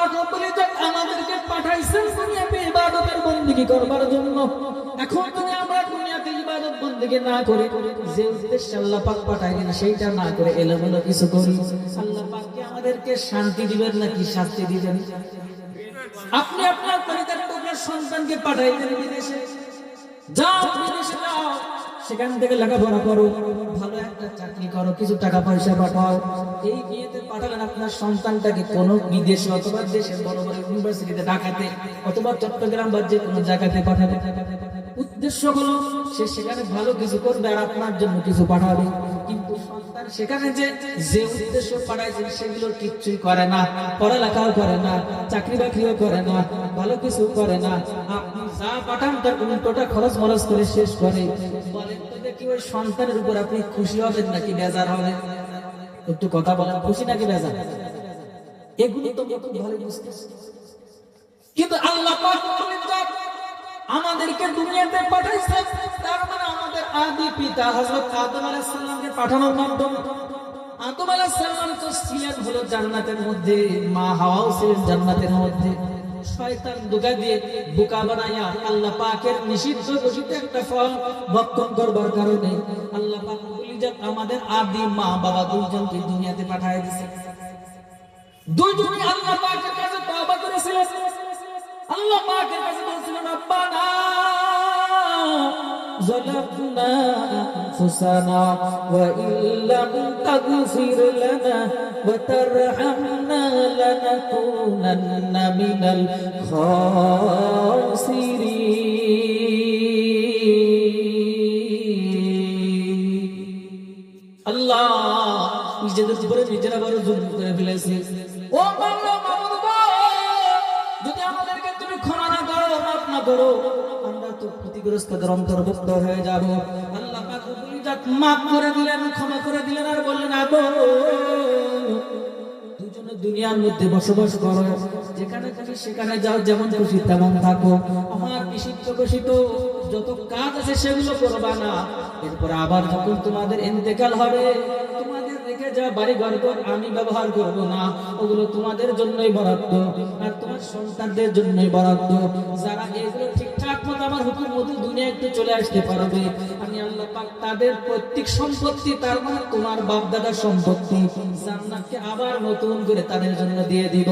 পাক রব্বুল ইজ্জত আমাদেরকে পাঠাইছেন দুনিয়াতে ইবাদতের বندگی করবার জন্য। এখন যদি আমরা দুনিয়াতে ইবাদত বندگی না করে, যে উদ্দেশ্যে আল্লাহ পাক পাঠাইলেন সেইটা না করে এলোমেলো কিছু করি, আল্লাহ পাক কি আমাদেরকে শান্তি দিবেন নাকি শাস্তি দিবেন? আপনি আপনার পরিবারের টুকরার সন্তানকে পাঠাইলেন বিদেশে, যাও বিদেশে যাও, সেখান থেকে লেখাপড়া করো, ভালো একটা চাকরি করো, কিছু টাকা পয়সা পাঠাও। এই বিয়েতে পাঠালেন আপনার সন্তানটাকে কোন বিদেশে অথবা দেশের বড় বড় ইউনিভার্সিটিতে ঢাকাতে অথবা চট্টগ্রাম বা যে কোনো জায়গাতে পাঠাবে। উদ্দেশ্য হলো সে সেখানে ভালো কিছু করবে আর আপনার জন্য কিছু পাঠাবে। কিন্তু সন্তান সেখানে যে উদ্দেশ্য পাঠাইছেন সেগুলো কিচ্ছুই করে না, পড়ালেখাও করে না, চাকরি বাকরিও করে না, ভালো কিছু করে না। আপনি যা পাঠান তার উল্টোটা খরচ মরচ করে শেষ করে। বলেন তো দেখি ওই সন্তানের উপর আপনি খুশি হবেন নাকি বেজার হবেন? একটু কথা বলেন, খুশি নাকি বেজার? এগুলো তো খুব ভালো বুঝতেছি। কিন্তু আল্লাহ পাক আমাদেরকে দুনিয়াতে পাঠাইছেন, তার মানে আমাদের আদি পিতা হযরত আদম আলাইহিস সালামকে পাঠানোর মাধ্যমে। আদম আলাইহিস সালাম তো ছিলেন হলো জান্নাতের মধ্যে, মা হাওয়াও ছিলেন জান্নাতের মধ্যে। শয়তান ধোঁকা দিয়ে বোকা বানায়া আল্লাহ পাকের নিষিদ্ধ ঘোষিত একটা ফল ভক্ষণ করবার কারণে আল্লাহ পাক আমাদের আদি মা বাবা দুইজনকে দুনিয়াতে পাঠিয়ে দিয়েছেন। দুইজনই আল্লাহ পাকের কাছে তওবা করেছিলেন। আল্লাহ পাকের কাছে বলেছিলেন, রব্বানা যালামনা আনফুসানা ওয়া ইল্লাম তাগফির লানা ওয়া তারহামনা লানাকুনান্না মিনাল খাসিরিন। আল্লাহ নিজেদের উপরে নিজেরা বড় জুলুম করে ফেলেছে। ও আল্লাহ, যদি আমাদেরকে তুমি ক্ষমা না করো, মাফ না করো, আমরা তো ক্ষতিগ্রস্তদের অন্তর্ভুক্ত হয়ে যাব। আল্লাহ পাক রব্বুল ইজ্জত মাফ করে দিলেন, ক্ষমা করে দিলেন আর বললেন, আদম দুজনে দুনিয়ার মধ্যে বসবাস করো, যেখানে খুশি সেখানে যাও, যেমন খুশি তেমন থাকো, আমার নিষিদ্ধ ঘোষিত যত কাজ আছে সেগুলো করবা না। এরপর আবার যখন তোমাদের ইন্তেকাল হবে, রেখে যা বাড়ি ঘর আমি ব্যবহার করব না, ওগুলো তোমাদের জন্যই বরাদ্দ আর তোমার সন্তানদের জন্যই বরাদ্দ। যারা এগুলো ঠিকঠাক মতো আমার হুকুম মতো দুনিয়া একটু চলে আসতে পারবে, আমি আল্লাহ পাক তাদের প্রত্যেক সম্পত্তি, তার মানে তোমার বাপ দাদার সম্পত্তি, জান্নাতকে আবার নতুন করে তাদের জন্য দিয়ে দিব।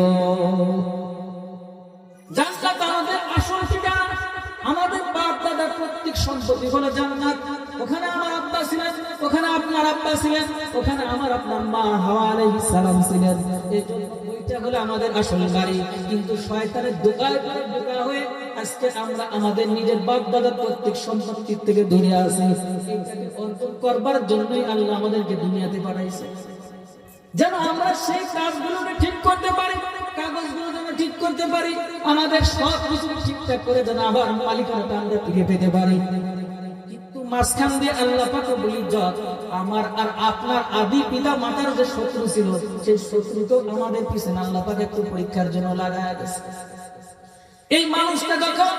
জান্নাত আমাদের আসল ঠিকানা, আমাদের বাপ দাদার প্রত্যেক সম্পত্তি হলো জান্নাত। ওখানে আমার আব্বা ছিলেন, ওখানে আপনার আব্বা ছিলেন, ওখানে আমার আপনার মা হাওয়া আলাইহিস সালাম ছিলেন। এই জন্য ওইটা হলো আমাদের আসল বাড়ি। কিন্তু শয়তানের দোকায় করে বোকা হয়ে আজকে আমরা আমাদের নিজের বাপ দাদার প্রত্যেক সম্পত্তির থেকে দূরে আছি। এইটাকে অর্জন করবার জন্যই আল্লাহ আমাদেরকে দুনিয়াতে পাঠাইছে, যেন আমরা সেই কাজগুলোকে ঠিক করতে পারি, কাগজগুলো যেন ঠিক করতে পারি, আমাদের সব কিছু ঠিকঠাক করে যেন আবার মালিকানাটা আমরা ফিরে পেতে পারি। কিন্তু মাঝখান দিয়ে আল্লাহ পাক রব্বুল ইজ্জত আমার আর আপনার আদি পিতা মাতার যে শত্রু ছিল, সেই শত্রু তো আমাদের পিছনে আল্লাহ পাক একটু পরীক্ষার জন্য লাগায়া গেছে। এই মানুষটা যখন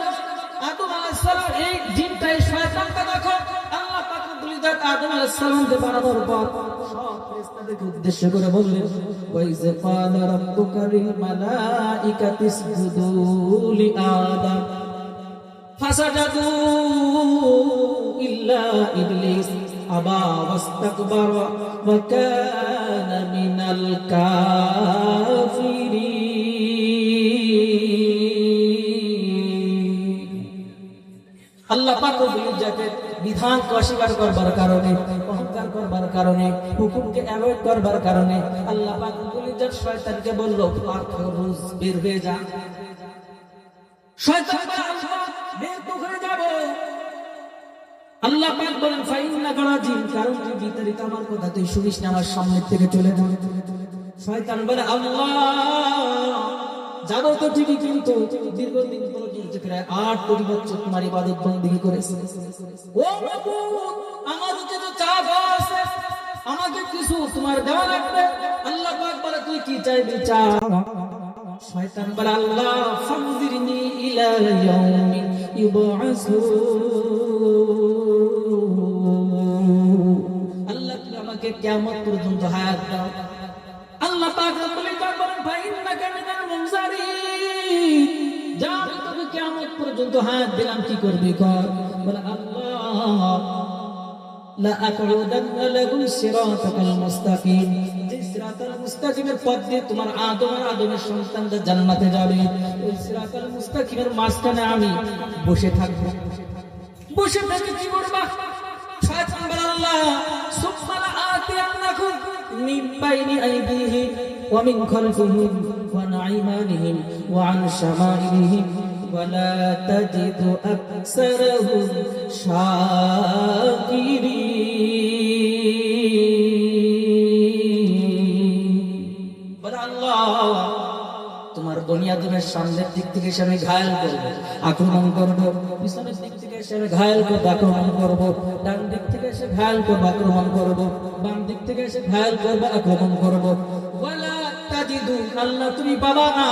আদম আলাইহিস সালাম, এই জিনটা, এই শয়তানটা যখন আল্লাহ পাক রব্বুল ইজ্জত আদম আলাইহিস সালামকে বানানোর পর সব ফেরেশতাদেরকে উদ্দেশ্য করে বললেন, ওয়াইজ ক্বালা রাব্বুকা লিল মালাইকাতি ইসজুদু লি আদম ফাসাজাদু ইল্লা ইবলিস আবা ওয়াস্তাকবারা ওয়া কানা মিনাল কাফিরিন। আল্লাহ পাক রব্বুল ইজ্জতের বিধানকে অস্বীকার করবার কারণে, অহংকার করবার কারণে, হুকুমকে অ্যাভয়েড করবার কারণে আল্লাহ পাক রব্বুল ইজ্জত শয়তানকে বলল, ফাখরুজ, বের হয়ে যা। শয়তান বলে, আল্লাহ বের তো হয়ে যাব। আল্লাহ পাক বলেন, ফাইন্নাকা রাজিম, কারণ তুই বিতাড়িত, আমার কথা তুই শুনিস না, আমার সামনে থেকে চলে যা। শয়তান বলে, আল্লাহ যাবো তো ঠিকই, কিন্তু দীর্ঘদিন পর্যন্ত প্রায় 8 কোটি বছর তোমার ইবাদত বন্দেগী করেছে। ও মাবুদ, আমার কাছে তো চাওয়া আছে, আমাকে কিছু তোমার দেওয়া লাগবে। আল্লাহ পাক বলে, তুই কি চাইবি চা। শয়তান বলে, আল্লাহ ফানজিরনি ইলা ইয়াউমি ইউবআসুন, আল্লাহ তুমি আমাকে কিয়ামত পর্যন্ত হায়াত দাও। আল্লাহ পাক রব্বুল ইজ্জত বলেন, ফাইন্নাকা মিনাল মুনজারিন, কিয়ামত পর্যন্ত হাত দিলাম, কি করবি কর? বলে আল্লাহ লা আকুদান্না লাহুম সিরাতাল মুস্তাকিম, যে সিরাতাল মুস্তাকিমের পথ দিয়ে তোমার আদম আর আদমের সন্তানরা জান্নাতে যাবে, ওই সিরাতাল মুস্তাকিমের মাঝখানে আমি বসে থাকবো। বসে থেকে কি করবা? সাত নাম্বার আল্লাহ সুবহান আতিয়ান্নাকুম মিন বাইনি আইদিহিম ওয়া মিন খালফিহিম ওয়া আন আইমানিহিম ওয়া আন শামাইলিহিম ওয়ালা তাজিদু আকসারাহুম শাকিরিন। বলে আল্লাহ তোমার বনি আদমের সামনের দিক থেকে এসে আমি ঘায়েল করবো, আক্রমণ করবো, পিছনের দিক থেকে এসে আমি ঘায়েল করবো, আক্রমণ করবো, ডান দিক থেকে এসে ঘায়েল করবো, আক্রমণ করবো, বাম দিক থেকে এসে ঘায়েল করবো, আক্রমণ করবো। ওয়ালা তাজিদু, আল্লাহ তুমি পাবা না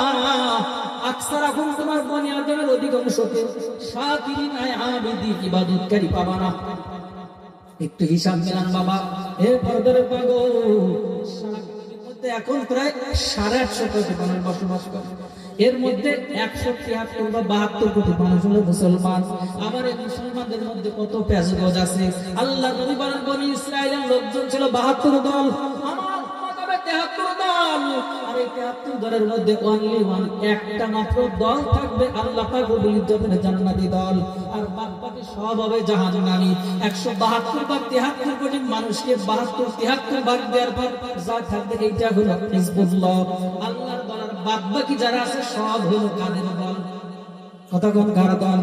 আকসারাহুম তোমার বনি আদমের অধিকাংশকে শাকিরিন আবিদিন ইবাদতকারী পাবা না। একটু হিসাব মিলান বাবা, হে পর্দার পাগল, এখন প্রায় 850 কোটি মানুষ বসবাস করে, এর মধ্যে 173 বা 72 কোটি মানুষ হলো মুসলমান। আবার এই মুসলমানদের মধ্যে কত পেঁচগোজ আছে। আল্লাহ নবী বলেন বনি ইসরাইলের লোকজন ছিল 72 দল, আমার উম্মত হবে 73 দল। আর এই 73 দলের মধ্যে অনলি ওয়ান, একটা মাত্র দল থাকবে আল্লাহ পাক রব্বুল ইজ্জতের জান্নাতি দল, আর বাকি সব হবে জাহান্নামী। 172 বা 73 কোটি মানুষকে 72-73 ভাগ দেওয়ার পর যা থাকবে এইটা হলো হিজবুল্লাহ, আল্লাহর দল। আর বাকি যারা আছে সব হলো কাদের দল? কতক্ষণ কার দল?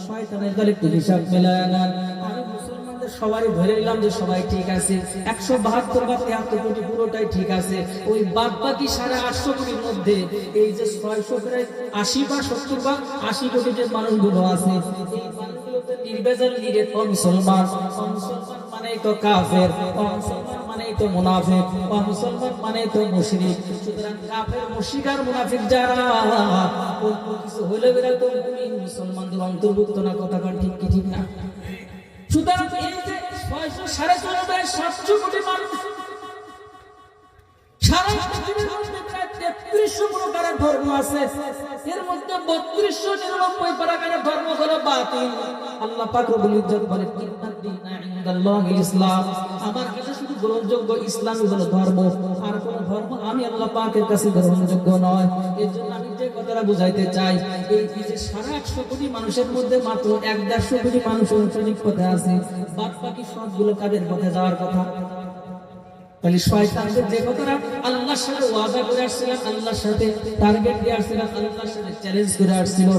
শয়তানের দল। একটু হিসাব মেলায় না। আমি মুসলমানদের সবাই ধরে নিলাম যে সবাই ঠিক আছে, 172 বা 73 কোটি পুরোটাই ঠিক আছে। ওই বাকি 850 কোটির মধ্যে এই যে 600 প্রায় 80 বা 70 বা 80 কোটি যে মানুষগুলো আছে, এই মানুষগুলোতে নির্বাচন নিয়ে মুসলমান, মুসলমান মানে তো কাফের, মুসলমান মানে তো মুনাফিক, মুসলমান মানে তো মুশরিক। সুতরাং কাফের, মুশরিক আর মুনাফিক যারা অল্প কিছু হলে বেরা তো মুসলমানদের অন্তর্ভুক্ত না। কথা ঠিক কি ঠিক না? সুতরাং এই যে 600-750 কোটি মানুষ, সারা পৃথিবীর মধ্যে প্রায় 3300 প্রকারের ধর্ম আছে, এর মধ্যে 3299 প্রকারের ধর্ম হলো বাতিল। আল্লাহ পাক রব্বুল ইজ্জত বলে ইন্নাদ-দীনা ইনদাল্লাহিল ইসলাম, আমার কাছে শুধু গ্রহণযোগ্য ইসলামই হলো ধর্ম, আর কোন ধর্ম আমি আল্লাহ পাকের কাছে গ্রহণযোগ্য নয়। এর জন্য আমি যে কথাটা বুঝাইতে চাই, এই যে 850 কোটি মানুষের মধ্যে মাত্র 150 কোটি মানুষ সঠিক পথে আছে, বাকি সবগুলো কাদের পথে যাওয়ার কথা? তাহলে শয়তানদের যে কথাটা আল্লাহর সাথে ওয়াদা করে আসছিলাম, আল্লাহর সাথে টার্গেট দিয়ে আসছিলাম, আল্লাহর সাথে চ্যালেঞ্জ করে আসছিল,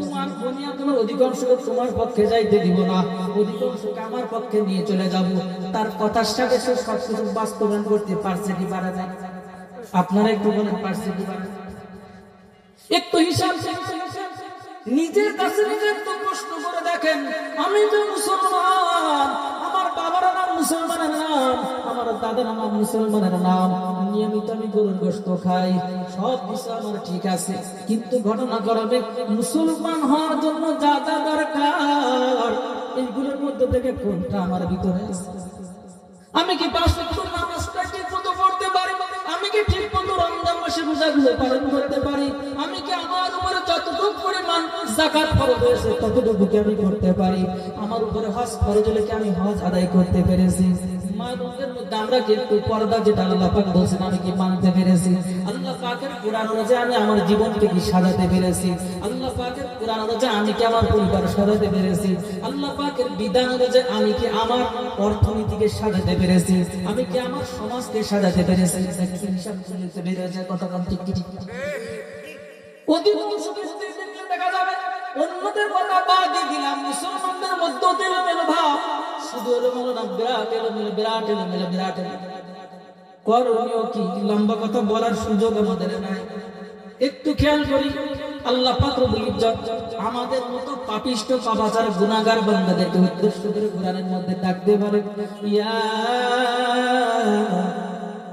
তোমার দুনিয়া তোমার অধিকাংশ তোমার পক্ষে যাইতে দিব না, অধিকাংশকে আমার পক্ষে নিয়ে চলে যাব। তার কথার সাথে সে সবকিছু বাস্তবায়ন করতে পারছে কি পারে না? আপনারা একটু বলেন, পারছে কি পারে? একটু হিসাব নিজের কাছে নিজে একটু প্রশ্ন করে দেখেন। আমি যে মুসলমান, আমার বাবার নাম মুসলমানের নাম, আমার দাদার নাম মুসলমানের নাম, নিয়মিত আমি গরুর গোশত খাই, সব কিছু আমার ঠিক আছে, কিন্তু ঘটনা করবে মুসলমান হওয়ার জন্য যা যা দরকার এইগুলোর মধ্যে থেকে কোনটা আমার ভিতরে আছে? আমি কি 5 ওয়াক্ত নামাজটা ঠিক মতো পড়তে পারি? আমি কি ঠিক মতো রমজান মাসে রোজাগুলো পালন করতে পারি? আমি কি আমার উপরে যতটুকু পরিমাণ যাকাত ফরজ হয়েছে ততটুকু কি আমি করতে পারি? আমার উপরে হজ ফরজ হলে কি আমি হজ আদায় করতে পেরেছি? মায়ের মধ্যে আমরা কি একটু পর্দা, যেটা আল্লাহ পাক বলেছেন, আমি কি মানতে পেরেছি? আল্লাহ পাকের কোরআন অনুযায়ী আমি আমার জীবনকে কি সাজাতে পেরেছি? আল্লাহ পাকের কোরআন অনুযায়ী আমি কি আমার পরিবার সাজাতে পেরেছি? আল্লাহ পাকের বিধান অনুযায়ী আমি কি আমার অর্থনীতিকে সাজাতে পেরেছি? আমি কি আমার সমাজকে সাজাতে পেরেছি? হিসাব করতে পেরেছে। কথা ঠিক কি ঠিক? অধিকাংশ ক্ষেত্রে দেখা যাবে অন্যদের কথা বাদ দিয়ে দিলাম, মুসলমানদের মধ্যে এলোমেলো ভাব, শুধু এলোমেলো না, বিরাট এলোমেলো, বিরাট এলোমেলো, বিরাট করণীয় কি? লম্বা কথা বলার সুযোগ আমাদের নাই। একটু খেয়াল করি, আল্লাহ পাক রব্বুল ইজ্জত আমাদের মতো পাপিষ্ট, পাপাচার, গুনাহগার বান্দাদেরকে উদ্দেশ্য করে কোরআনের মধ্যে ডাকতে বলে, ইয়া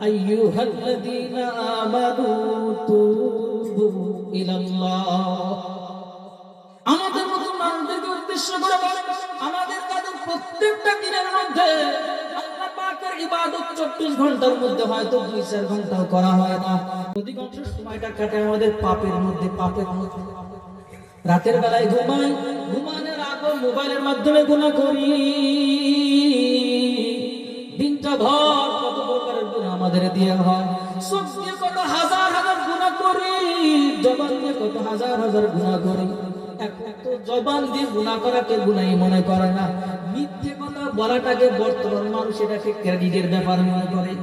আইয়ুহাল্লাযীনা আমানু তুবু ইলাল্লাহ। আমাদের মতো মানুষদেরকে উদ্দেশ্য করে বলে, আমাদের তাদের প্রত্যেকটা দিনের মধ্যে আল্লাহ পাকের ইবাদত 24 ঘন্টার মধ্যে হয়তো 2-4 ঘন্টাও করা হয় না, অধিকাংশ সময়টা কাটে আমাদের পাপের মধ্যে। পাপের মধ্যে রাতের বেলায় ঘুমাই, ঘুমানোর আগে মোবাইলের মাধ্যমে গুনাহ করি। দিনটা ভর কত প্রকারের গুনাহ আমাদের দিয়ে হয়। চোখ দিয়ে কত হাজার হাজার গুনাহ করি, জবান দিয়ে কত হাজার হাজার গুনাহ করি। এখন তো জবান দিয়ে গুনাহ করাকে গুনাহই মনে করে না, মিথ্যে কথা বলাটাকে বর্তমান মানুষ এটাকে ক্রেডিটের ব্যাপার মনে করে।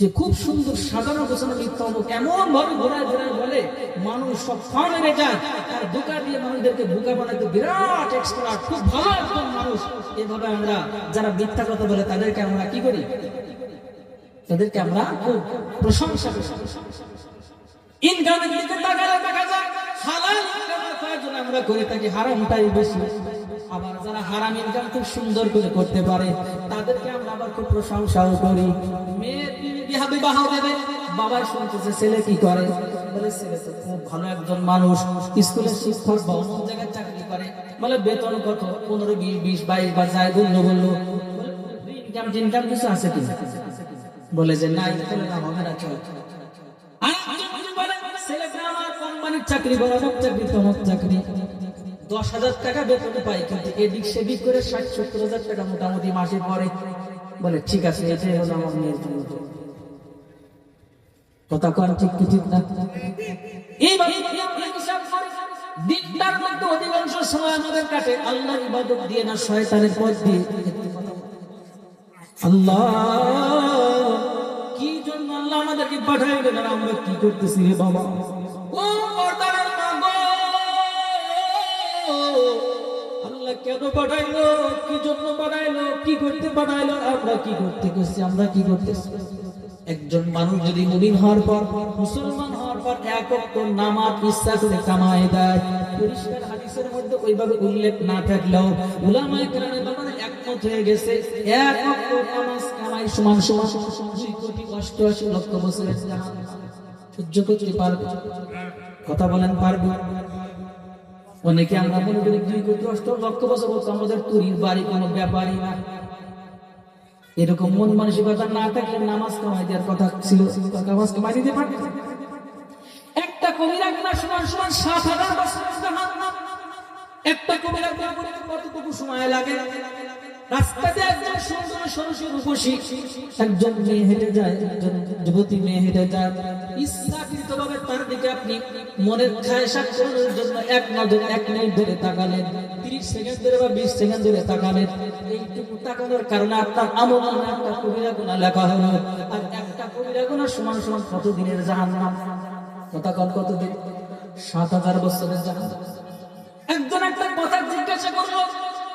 যে খুব সুন্দর সাজানো গোছানো মিথ্যা অমুক এমন ভাবে ঘোরায় ঘোরায় বলে মানুষ সব ফা মেরে যায়। আর বোকা দিয়ে মানুষদেরকে বোকা বানাতে বিরাট এক্সপার্ট, খুব ভালো একজন মানুষ। এভাবে আমরা যারা মিথ্যা কথা বলে তাদেরকে আমরা কি করি? তাদেরকে আমরা খুব প্রশংসা করি। ইনকামের দিকে তাকালে দেখা যায় হালাল ইনকামের প্রয়োজন আমরা করে থাকি, হারামটাই বেশি। আবার যারা হারাম ইনকাম খুব সুন্দর করে করতে পারে তাদেরকে আমরা আবার খুব প্রশংসাও করি। মেয়ে বিবাহ বিবাহ দেবে, বাবা শুনতেছে ছেলে কি করে, বলে ছেলে তো খুব ভালো একজন মানুষ, স্কুলের শিক্ষক বা অন্য জায়গায় চাকরি করে। বলে বেতন কত? 15, 20, 22 বা যায় বললো বললো ইনকাম টিনকাম কিছু আছে কি? বলে যে নাই, তাহলে না হবে না, চল। ছেলেটা আমার কোম্পানির চাকরি করে, অমুক চাকরি তমুক চাকরি, 10,000 টাকা বেতন পাই, কিন্তু এদিক সেদিক করে 60-70 হাজার টাকা মোটামুটি মাসে পরে। বলে ঠিক আছে, এটাই হলো আমার মেয়ের জন্য। কথা কোন ঠিক কি ঠিক না? এইভাবে দিনটার মধ্যে অধিকাংশ সময় আমাদের কাটে আল্লাহর ইবাদত দিয়ে না, শয়তানের পথ দিয়ে। আল্লাহ কি জন্য আল্লাহ আমাদেরকে পাঠাইলেন আর আমরা কি করতেছি রে বাবা? ও পর্দার মা গো, আল্লাহ কেন পাঠাইলো? কি জন্য পাঠাইলো? কি করতে পাঠাইলো? আমরা কি করতে গেছি? আমরা কি করতেছি? একজন মানুষ যদি মুমিন হওয়ার পর, মুসলমান হওয়ার পর এক ওয়াক্ত নামাজ ইচ্ছা করে কামায় দেয়, পরিষ্কার হাদিসের মধ্যে ওইভাবে উল্লেখ না থাকলেও উলামায়ে কেরামের ব্যাপারে একমত হয়ে গেছে, এক ওয়াক্ত নামাজ কামাই সমান সমান 2,88,00,000 বছরের জাহান্নাম সহ্য করতে পারবে? কথা বলেন পারবে? অনেকে আমরা মনে করি 2,88,00,000 বছর বলতে আমাদের তুরির বাড়ি কোনো ব্যাপারই না। এরকম মন মানসিকতা না থাকলে নামাজ কামাই দেওয়ার কথা ছিল, নামাজ কামাই দিতে পারবে। একটা কবিরা গুনাহ সমান সমান 7,000 বছরের জাহান্নাম। একটা কবিরা গুনাহ করতে কতটুকু সময় লাগে? রাস্তাতে একজন সুন্দর সরসী রূপসী একজন মেয়ে হেঁটে যায়, একজন যুবতী মেয়ে হেঁটে যায়, ইচ্ছাকৃতভাবে তার দিকে আপনি মনের খায়সাত করার জন্য এক নজর 1 মিনিট ধরে তাকালেন, 30 সেকেন্ড ধরে বা 20 সেকেন্ড ধরে তাকালেন। এইটুকু তাকানোর কারণে আপনার আমলনামায় একটা কবিরা গুনাহ লেখা হলো। আর একটা কবিরা গুনাহ সমান সমান কত দিনের জাহান্নাম? কথা কতদিন? 7,000 বছরের জাহান্নাম। একজন একটা কথা জিজ্ঞাসা করলো,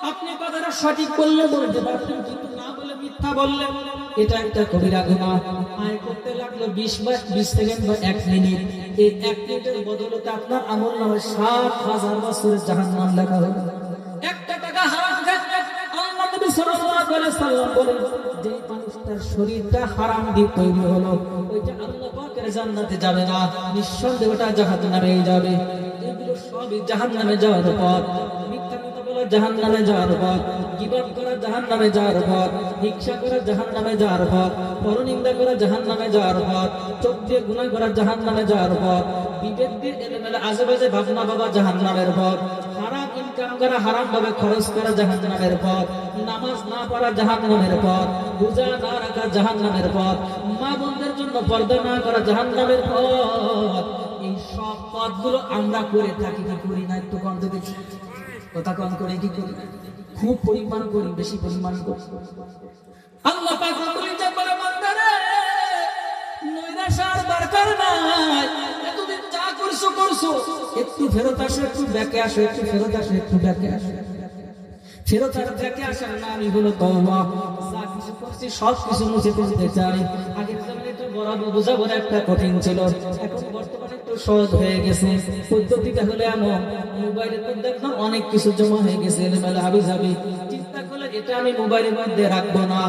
আপনি কথাটা সঠিক বললে বলতে পারতেন, কিন্তু না বলে মিথ্যা বললেন, এটা একটা কবিরা গুনাহ। আয় করতে লাগলো 20 সেকেন্ড বা 1 মিনিট। এই 1 মিনিটের বদলতে আপনার আমলনামায় 7,000 বছরের জাহান্নাম লেখা হলো। একটা টাকা হারাম খাচ্ছে, আল্লাহ নবী সাল্লাল্লাহু আলাইহি সাল্লাম বলেন, যে মানুষটার শরীরটা হারাম দিয়ে তৈরি হলো, ওইটা আল্লাহ পাকের জান্নাতে যাবে না, নিঃসন্দেহে ওটা জাহান্নামে যাবে। এগুলো সবই জাহান্নামে যাওয়ার পথ। মিথ্যা কথা বলা জাহান্নামে যাওয়ার পথ, গীবত করা জাহান্নামে যাওয়ার পথ, হিংসা করা জাহান্নামে যাওয়ার পথ, পরনিন্দা করা জাহান্নামে যাওয়ার পথ, চোখ দিয়ে গুনাহ করা জাহান্নামে যাওয়ার পথ, বিবেক দিয়ে এলোমেলো আজেবাজে ভাবনা ভাবা জাহান্নামের পথ, হারাম ইনকাম করা, হারাম ভাবে খরচ করা জাহান্নামের পথ, নামাজ না পড়া জাহান্নামের পথ, রোজা না রাখা জাহান্নামের পথ, মা বোনদের জন্য পর্দা না করা জাহান্নামের পথ। এই সব পথগুলো আমরা করে থাকি না করি না? একটু কম দেখি, কথা কম করে কি করি? খুব পরিমাণ করি, বেশি পরিমাণ করি। আল্লাহ পাক রব্বুল ইজ্জত বলে, বান্দারে নৈরাশার দরকার নাই, এতদিন যা করছো করছো, একটু ফেরত আসো, একটু ব্যাকে আসো, একটু ফেরত আসো, একটু ব্যাকে আসো। ফেরত আর ব্যাকে আসার নামই হলো তওবা। যা কিছু করছি সব কিছু মুছে ফেলতে চাই। আগের জামানায় একটু বড় বোঝাবো একটা কঠিন ছিল, এখন বর্তমানে একটু সহজ হয়ে গেছে। পদ্ধতিটা হলো এমন, মোবাইলের মধ্যে এখন অনেক কিছু জমা হয়ে গেছে, এলোমেলো হাবিজাবি। চিন্তা করলে এটা আমি মোবাইলের মধ্যে রাখবো না,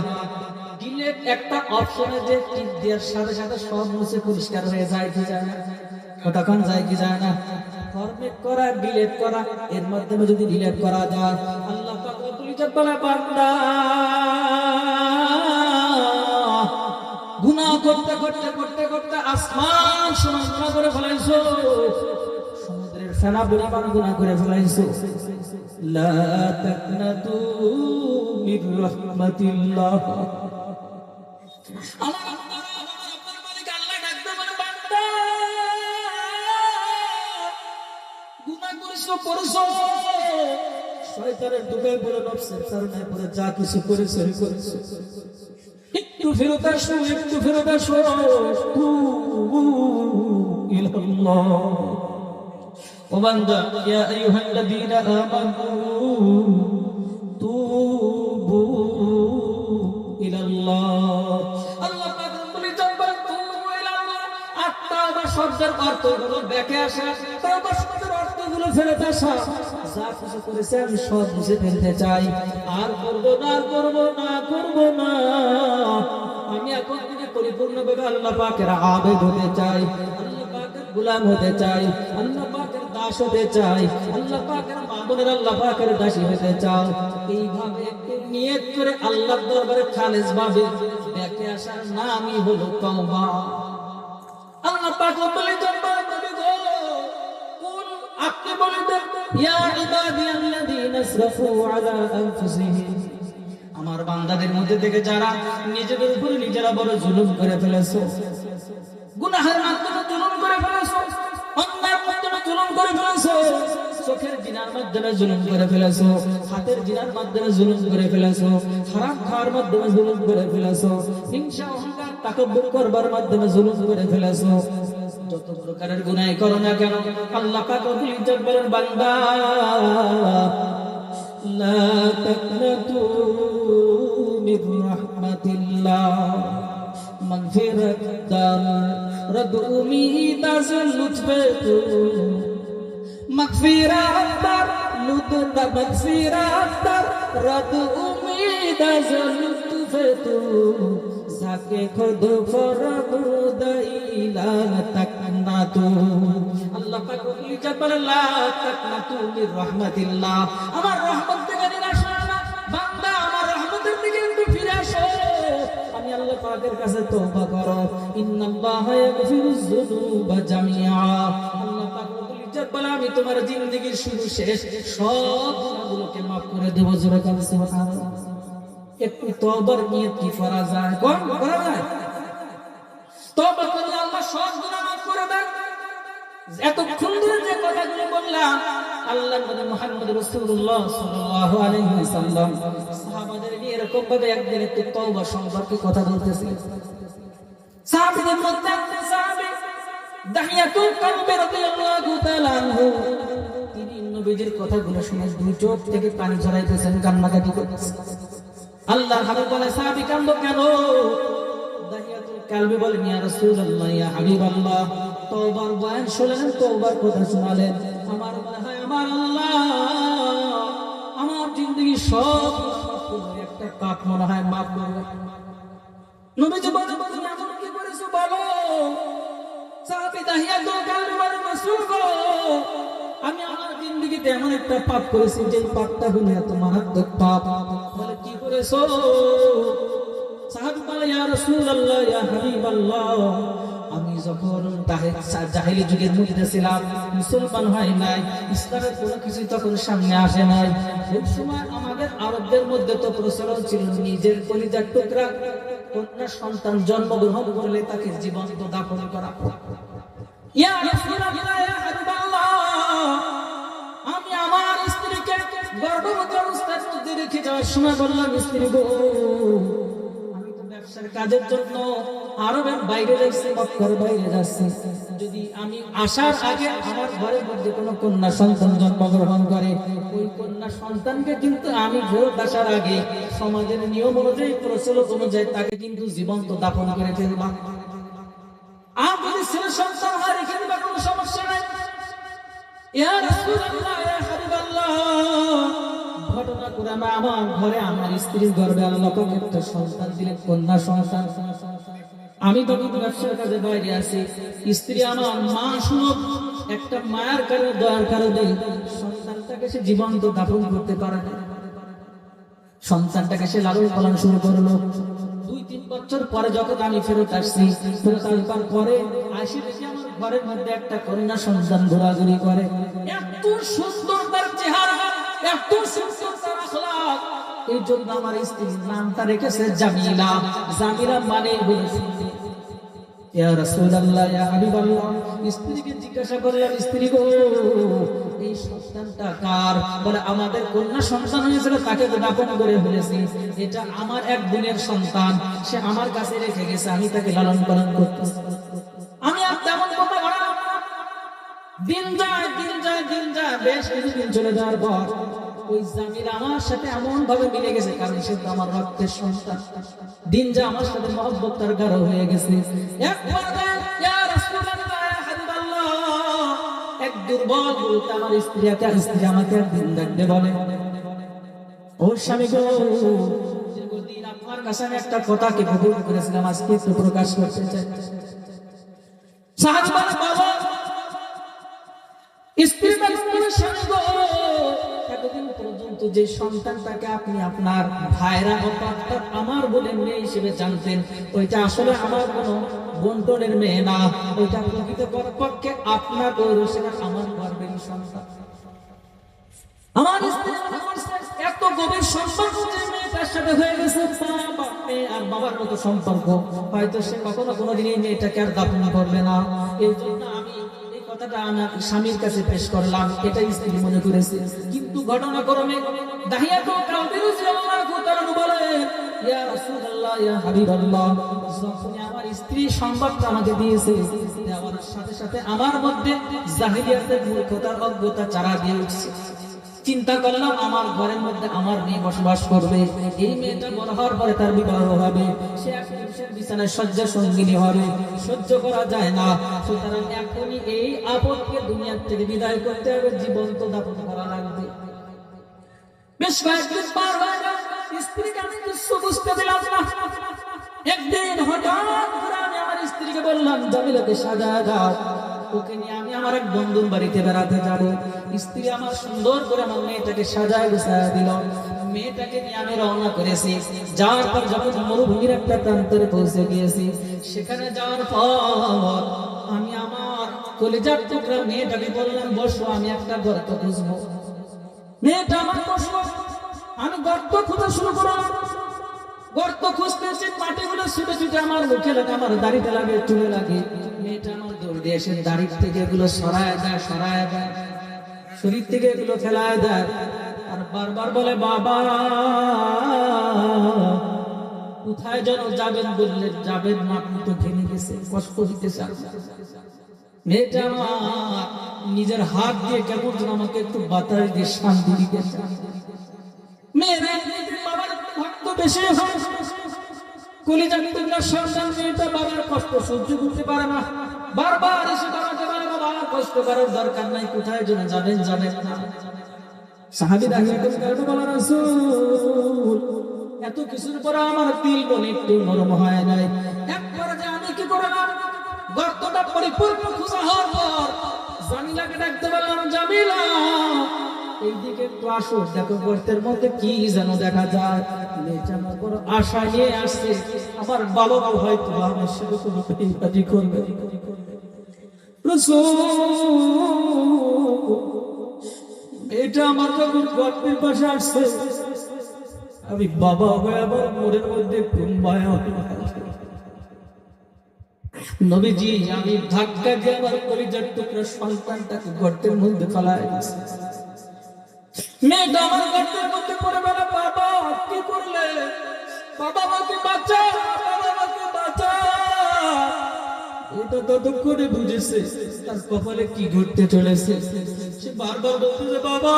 ডিলেট একটা অপশনে যে টিপ দেওয়ার সাথে সাথে সব মুছে পরিষ্কার হয়ে যায় কি যায় না? কতক্ষণ যায় কি যায় না? ফরম্যাট করা, ডিলিট করা, এর মাধ্যমে যদি ডিলিট করা যায়, আল্লাহ পাক রব্বুল ইজ্জত বলে, বান্দা গুনাহ করতে করতে করতে করতে আসমান সমান গুনাহ করে ফেলাইছো, সমুদ্রের ফেনা পরিমাণ গুনাহ করে ফেলাইছো। লা তাকনাতু মির রাহমাতিল্লাহ। আমার আপনার মালিক আল্লাহ ডাকতে বলে, বান্দা গুনাহ করেছো, শয়তানের দুগায় পড়ে, নফসের কারণে পড়ে যা কিছু করেছো একটু ফেরত আসো, একটু ফেরত আসো। তুবু ইলাল্লাহ। ও বান্দা, ইয়া আইয়ুহাল্লাযীনা আমানু তুবু ইলাল্লাহ। আল্লাহ পাক বলে, তোমরা তুবু ইলাল্লাহ। আত্মা শব্দের অর্থ হলো ব্যাকে আসা, তওবা শব্দের অর্থ হলো ফেরত আসা। যা কিছু করেছে আমি সব মুছে ফেলতে চাই, আর করব না, করব না, করব না। আমি এখন থেকে পরিপূর্ণভাবে আল্লাহ পাকের আবেদ হতে চাই, আল্লাহ পাকের গোলাম হতে চাই, আল্লাহ পাকের দাস হতে চাই, আল্লাহ পাকের মামুনের আল্লাহ পাকের দাসী হতে চাও। এইভাবে একটু নিয়ত করে আল্লাহর দরবারে খালেস ভাবে ব্যাকে আসার নামই হলো তওবা। আল্লাহ পাক বলে, আপনি বলে দেন, ইয়া ইবাদিয়াল্লাযীনা আসরাফু আলা আনফুসিহিম, আমার বান্দাদের মধ্যে থেকে যারা নিজেদের উপরে নিজেরা বড় জুলুম করে ফেলেছো, গুনাহের মাধ্যমে জুলুম করে ফেলেছো, অন্যায়ের মাধ্যমে জুলুম করে ফেলেছো, চোখের জিনার মাধ্যমে জুলুম করে ফেলেছো, হাতের জিনার মাধ্যমে জুলুম করে ফেলেছো, হারাম খাওয়ার মাধ্যমে জুলুম করে ফেলেছো, হিংসা অহংকার তাকাব্বুর করবার মাধ্যমে জুলুম করে ফেলেছো। যত প্রকারের গুনাহ করো না কেন, আল্লাহ পাক বলেন, বান্দা লা তাকনাতু মির রাহমাতিল্লাহ, মাগফিরাত দার রদ উমিদ আজল লুতফতু, মাগফিরাত দার লুতফ, মাগফিরাত দার রদ উমিদ আজল লুতফতু, যাকে খুদ ফরমুদাইলা তাকনাতু। আল্লাহ পাক বলেন, লা তাকনাতু মির রাহমাতিল্লাহ, আমার রহমত থেকে নিরাশ হও না বান্দা, আমার রহমতের দিকে একটু ফিরে আসো। আমি আল্লাহ পাকের কাছে তওবা করো, ইন্নাল্লাহা ইয়াগফিরুয যুনুবা জামিআ। আল্লাহ পাক বলে, আমি তোমার জিন্দেগীর শুরু শেষ সব গুনাহগুলোকে maaf করে দেব। জোরে বলেন সুবহানাল্লাহ। একটু তওবার নিয়ত কি করা যায়? করা যায়? তওবা করলে আল্লাহ সব গুনাহ maaf করে দেন। এতক্ষণ ধরে যে কথাগুলো বললাম, আল্লাহর নবী মুহাম্মদ রাসূলুল্লাহ সাল্লাল্লাহু আলাইহি ওয়াসাল্লাম সাহাবাদের নিয়ে এরকম ভাবে একদিন একটু তওবা সম্পর্কে কথা বলতেছিলেন। সাহাবীদের মধ্যে একজন সাহাবী দাহিয়াতুল কালব রাদিয়াল্লাহু তাআলা আনহু, তিনি নবীজির কথাগুলো শুনে দুই চোখ থেকে পানি ঝরাইতেছেন, কান্নাকাটি করতেছেন। আল্লাহর হাবিব বলে, সাহাবী কাঁদলো কেন? দাহিয়াতুল কালবি বলেন, ইয়া রাসূলুল্লাহ, ইয়া হাবিবাল্লাহ, তওবার বয়ান শুনলেন, তওবার কথা শোনালেন, আমার মনে হয় আমার আল্লাহ আমার জিন্দেগি সব একটা পাপ মনে হয় মাফ করবে। নবীজি বলেন, তুমি এমন কি করেছো বলো? সাহাবী দাহিয়াতুল কালবি বলেন, রাসূল গো, আমি আমার জিন্দেগিতে এমন একটা পাপ করেছি যে পাপটা হলো এত মারাত্মক পাপ। বলে, কি করেছো? সাহাবী বলে, ইয়া রাসূলুল্লাহ, ইয়া হাবিবাল্লাহ, আমি যখন জাহেলি যুগের মধ্যে ছিলাম, মুসলমান হয় নাই, ইসলামের কোনো কিছু তখন সামনে আসে নাই, সেই সময় আমাদের আরবদের মধ্যে তো প্রচলন ছিল নিজের কলিজার টুকরা কন্যা সন্তান জন্মগ্রহণ করলে তাকে জীবন্ত দাফন করা। ইয়া রাসূলুল্লাহ, ইয়া হাবিবাল্লাহ, আমি আমার স্ত্রীকে গর্ভবতী অবস্থার মধ্যে রেখে যাওয়ার সময় বললাম, স্ত্রী গো, আমি তো ব্যবসার কাজের জন্য আরবের বাইরে যাচ্ছি, মক্কার বাইরে যাচ্ছি, যদি আমি আসার আগে আমার ঘরের মধ্যে কোনো কন্যা সন্তান জন্মগ্রহণ করে, ওই কন্যা সন্তানকে কিন্তু আমি ফেরত আসার আগে সমাজের নিয়ম অনুযায়ী, প্রচলন অনুযায়ী তাকে কিন্তু জীবন্ত দাফন করে ফেলবা। আর যদি ছেলে সন্তান হয় রেখে দিবা, কোনো সমস্যা নাই। ইয়া রাসূলুল্লাহ, ইয়া হাবিবাল্লাহ, ঘটনা করে আমার ঘরে আমার স্ত্রীর গর্ভে আল্লাহ পাক একটা সন্তান দিলেন, কন্যা সন্তান। আমি তখন ব্যবসার কাজে বাইরে আছি, স্ত্রী আমার মা শুনো, একটা মায়ের কারণে দয়ার কারণে সন্তানটাকে সে জীবন্ত দাফন করতে পারে না। সন্তানটাকে সে লালন পালন শুরু করলো। 2-3 বছর পরে যখন আমি ফেরত আসছি, ফেরত আসবার পরে আসি দেখি আমার ঘরের মধ্যে একটা কন্যা সন্তান ঘোরাঘুরি করে, এত সুন্দর তার চেহারা, এত সুন্দর তার আখলাক, এই জন্য আমার স্ত্রীর নামটা রেখেছে জামিলা। জামিলা মানে বলেছে ইয়া রাসূলুল্লাহ, ইয়া হাবিবাল্লাহ। স্ত্রীকে জিজ্ঞাসা করলাম, স্ত্রী গো এই সন্তানটা কার? বলে আমাদের কন্যা সন্তান হয়েছিল, তাকে তো দাফন করে ফেলেছি, এটা আমার এক বোনের সন্তান, সে আমার কাছে রেখে গেছে, আমি তাকে লালন পালন করতেছি। আমি আর তেমন কথা বাড়ালাম না। দিন যায় বেশ কিছুদিন চলে যাওয়ার পর ওই জামিলা আমার সাথে এমন ভাবে মিলে গেছে, কারণ সে তো আমার রক্তের সন্তান। দিন যা আমার সাথে মহব্বত তার গাঢ় হয়ে গেছে। একবার ইয়া রাসূলুল্লাহ, ইয়া হাবিবাল্লাহ, এক দুর্বল বলতে আমার স্ত্রী আমাকে একদিন ডাকতে বলে, ও স্বামী গো, দীর্ঘদিন আপনার কাছে আমি একটা কথাকে গোপন করেছিলাম, আজকে একটু প্রকাশ করতে চাই। সাহাবী বলে, বাবা, স্ত্রী বলে, স্বামী গো, এতদিন পর্যন্ত যে সন্তানটাকে আপনি আপনার ভাইরা অর্থাৎ আমার বোনের মেয়ে হিসেবে জানতেন, ওইটা আসলে আমার কোনো বন্টনের মেয়ে না, ওইটা প্রকৃত পক্ষে আপনার ঔরসেরা আমার গর্বের সন্তান। আমার স্ত্রী মনে করছে এত গভীর সম্পর্ক যে মেয়েটার সাথে হয়ে গেছে, মেয়ে আর বাবার মতো সম্পর্ক, হয়তো সে কখনো কোনোদিন এই মেয়েটাকে আর দাফন করবে না। এই জন্য আমি এই কথাটা আমার স্বামীর কাছে পেশ করলাম, এটাই স্ত্রী মনে করেছে। কিন্তু ঘটনাক্রমে দাহিয়াত কাউফি রাদিয়াল্লাহু তাআলা বলেন, ইয়া রাসূলুল্লাহ, ইয়া হাবিবাল্লাহ, যখন আমার স্ত্রী সংবাদটা আমাকে দিয়েছে, দেওয়ার সাথে সাথে আমার মধ্যে জাহিলিয়াতের মূর্খতার অজ্ঞতা চারা দিয়ে উঠছে। চিন্তা করলাম আমার ঘরের মধ্যে আমার মেয়ে বসবাস করবে, এই মেয়েটা বড় হওয়ার পরে তার বিবাহ হবে, সে এক পুরুষের বিছানায় শয্যা সঙ্গিনী হবে, সহ্য করা যায় না। সুতরাং এখনই এই আপদকে দুনিয়ার থেকে বিদায় করতে হবে, জীবন্ত দাফন করা লাগবে। বেশ কয়েকদিন পার হয়ে গেল, স্ত্রীকে আমি কিছু বুঝতে দিলাম না। একদিন হঠাৎ করে আমি আমার স্ত্রীকে বললাম, জামিলাকে সাজায় দাও, ওকে নিয়ে আমি আমার এক বন্ধুর বাড়িতে বেড়াতে যাব। স্ত্রী আমার সুন্দর করে আমার মেয়েটাকে সাজায় গুছায় দিল। মেয়েটাকে নিয়ে আমি রওনা করেছি। যাওয়ার পর যখন মরুভূমির একটা প্রান্তরে পৌঁছে গিয়েছি, সেখানে যাওয়ার পর আমি আমার কলিজার টুকরা মেয়েটাকে বললাম, বসো, আমি একটা গর্ত খুঁজবো। মেয়েটা আমার বসলো, আমি গর্ত খোঁজা শুরু করলাম। গর্ত খুঁজতেছি, মাটিগুলো ছুটে ছুটে আমার মুখে লাগে, আমার দাড়িতে লাগে, চুলে লাগে। মেয়েটা আমার দৌড় দিয়ে এসে দাড়ির থেকে এগুলো সরায় দেয়, শরীর থেকে এগুলো ফেলায় দেয়, আর বারবার বলে, বাবা কোথায় যেন যাবেন বললেন, যাবেন না, আপনি তো ভেঙে গেছে, কষ্ট দিতেছে। মেয়েটা আমার নিজের হাত দিয়ে কেমন যেন আমাকে একটু বাতাস দিয়ে শান্তি দিতে চায়। মেয়েরা বাবার ভক্ত বেশি হয়, কলিজার টুকরা সন্তান মেয়েটা বাবার কষ্ট সহ্য করতে পারে না, বারবার এসে বাবাকে বলে, বাবা কষ্ট করার দরকার নাই, কোথায় যেন যাবেন না। সাহাবীরা এরকম কারণে বলে, রাসূল এত কিছুর পর আমার দিল বলে একটু নরম হয় নাই। একবার যে আমি কি করলাম, গর্তটা পরিপূর্ণ খোঁজা হওয়ার পর জামিলাকে ডাকতে বললাম, জামিলা এইদিকে একটু আসো, দেখো গর্তের মধ্যে কি যেন দেখা যায়। মেয়েটা আমার বড় আশা নিয়ে আসছে, আমার বাবা হয়তো আমার সাথে কোনো বেইমানি করবে। এটা আমার যখন গর্তের পাশে আসছে, আমি বাবা হয়ে আমার মনের মধ্যে কোন মায়া, নবীজি আমি ধাক্কা দিয়ে আমার কলিজার টুকরা সন্তানটাকে গর্তের মধ্যে ফেলায় দিয়েছি। মেয়েটা আমার গর্তের মধ্যে পড়ে বলে, বাবা কি করলে, বাবা আমাকে বাঁচা, বাবা আমাকে বাঁচা। এটা ততক্ষণে বুঝেছে তার কপালে কি ঘটতে চলেছে। সে বারবার বলতেছে, বাবা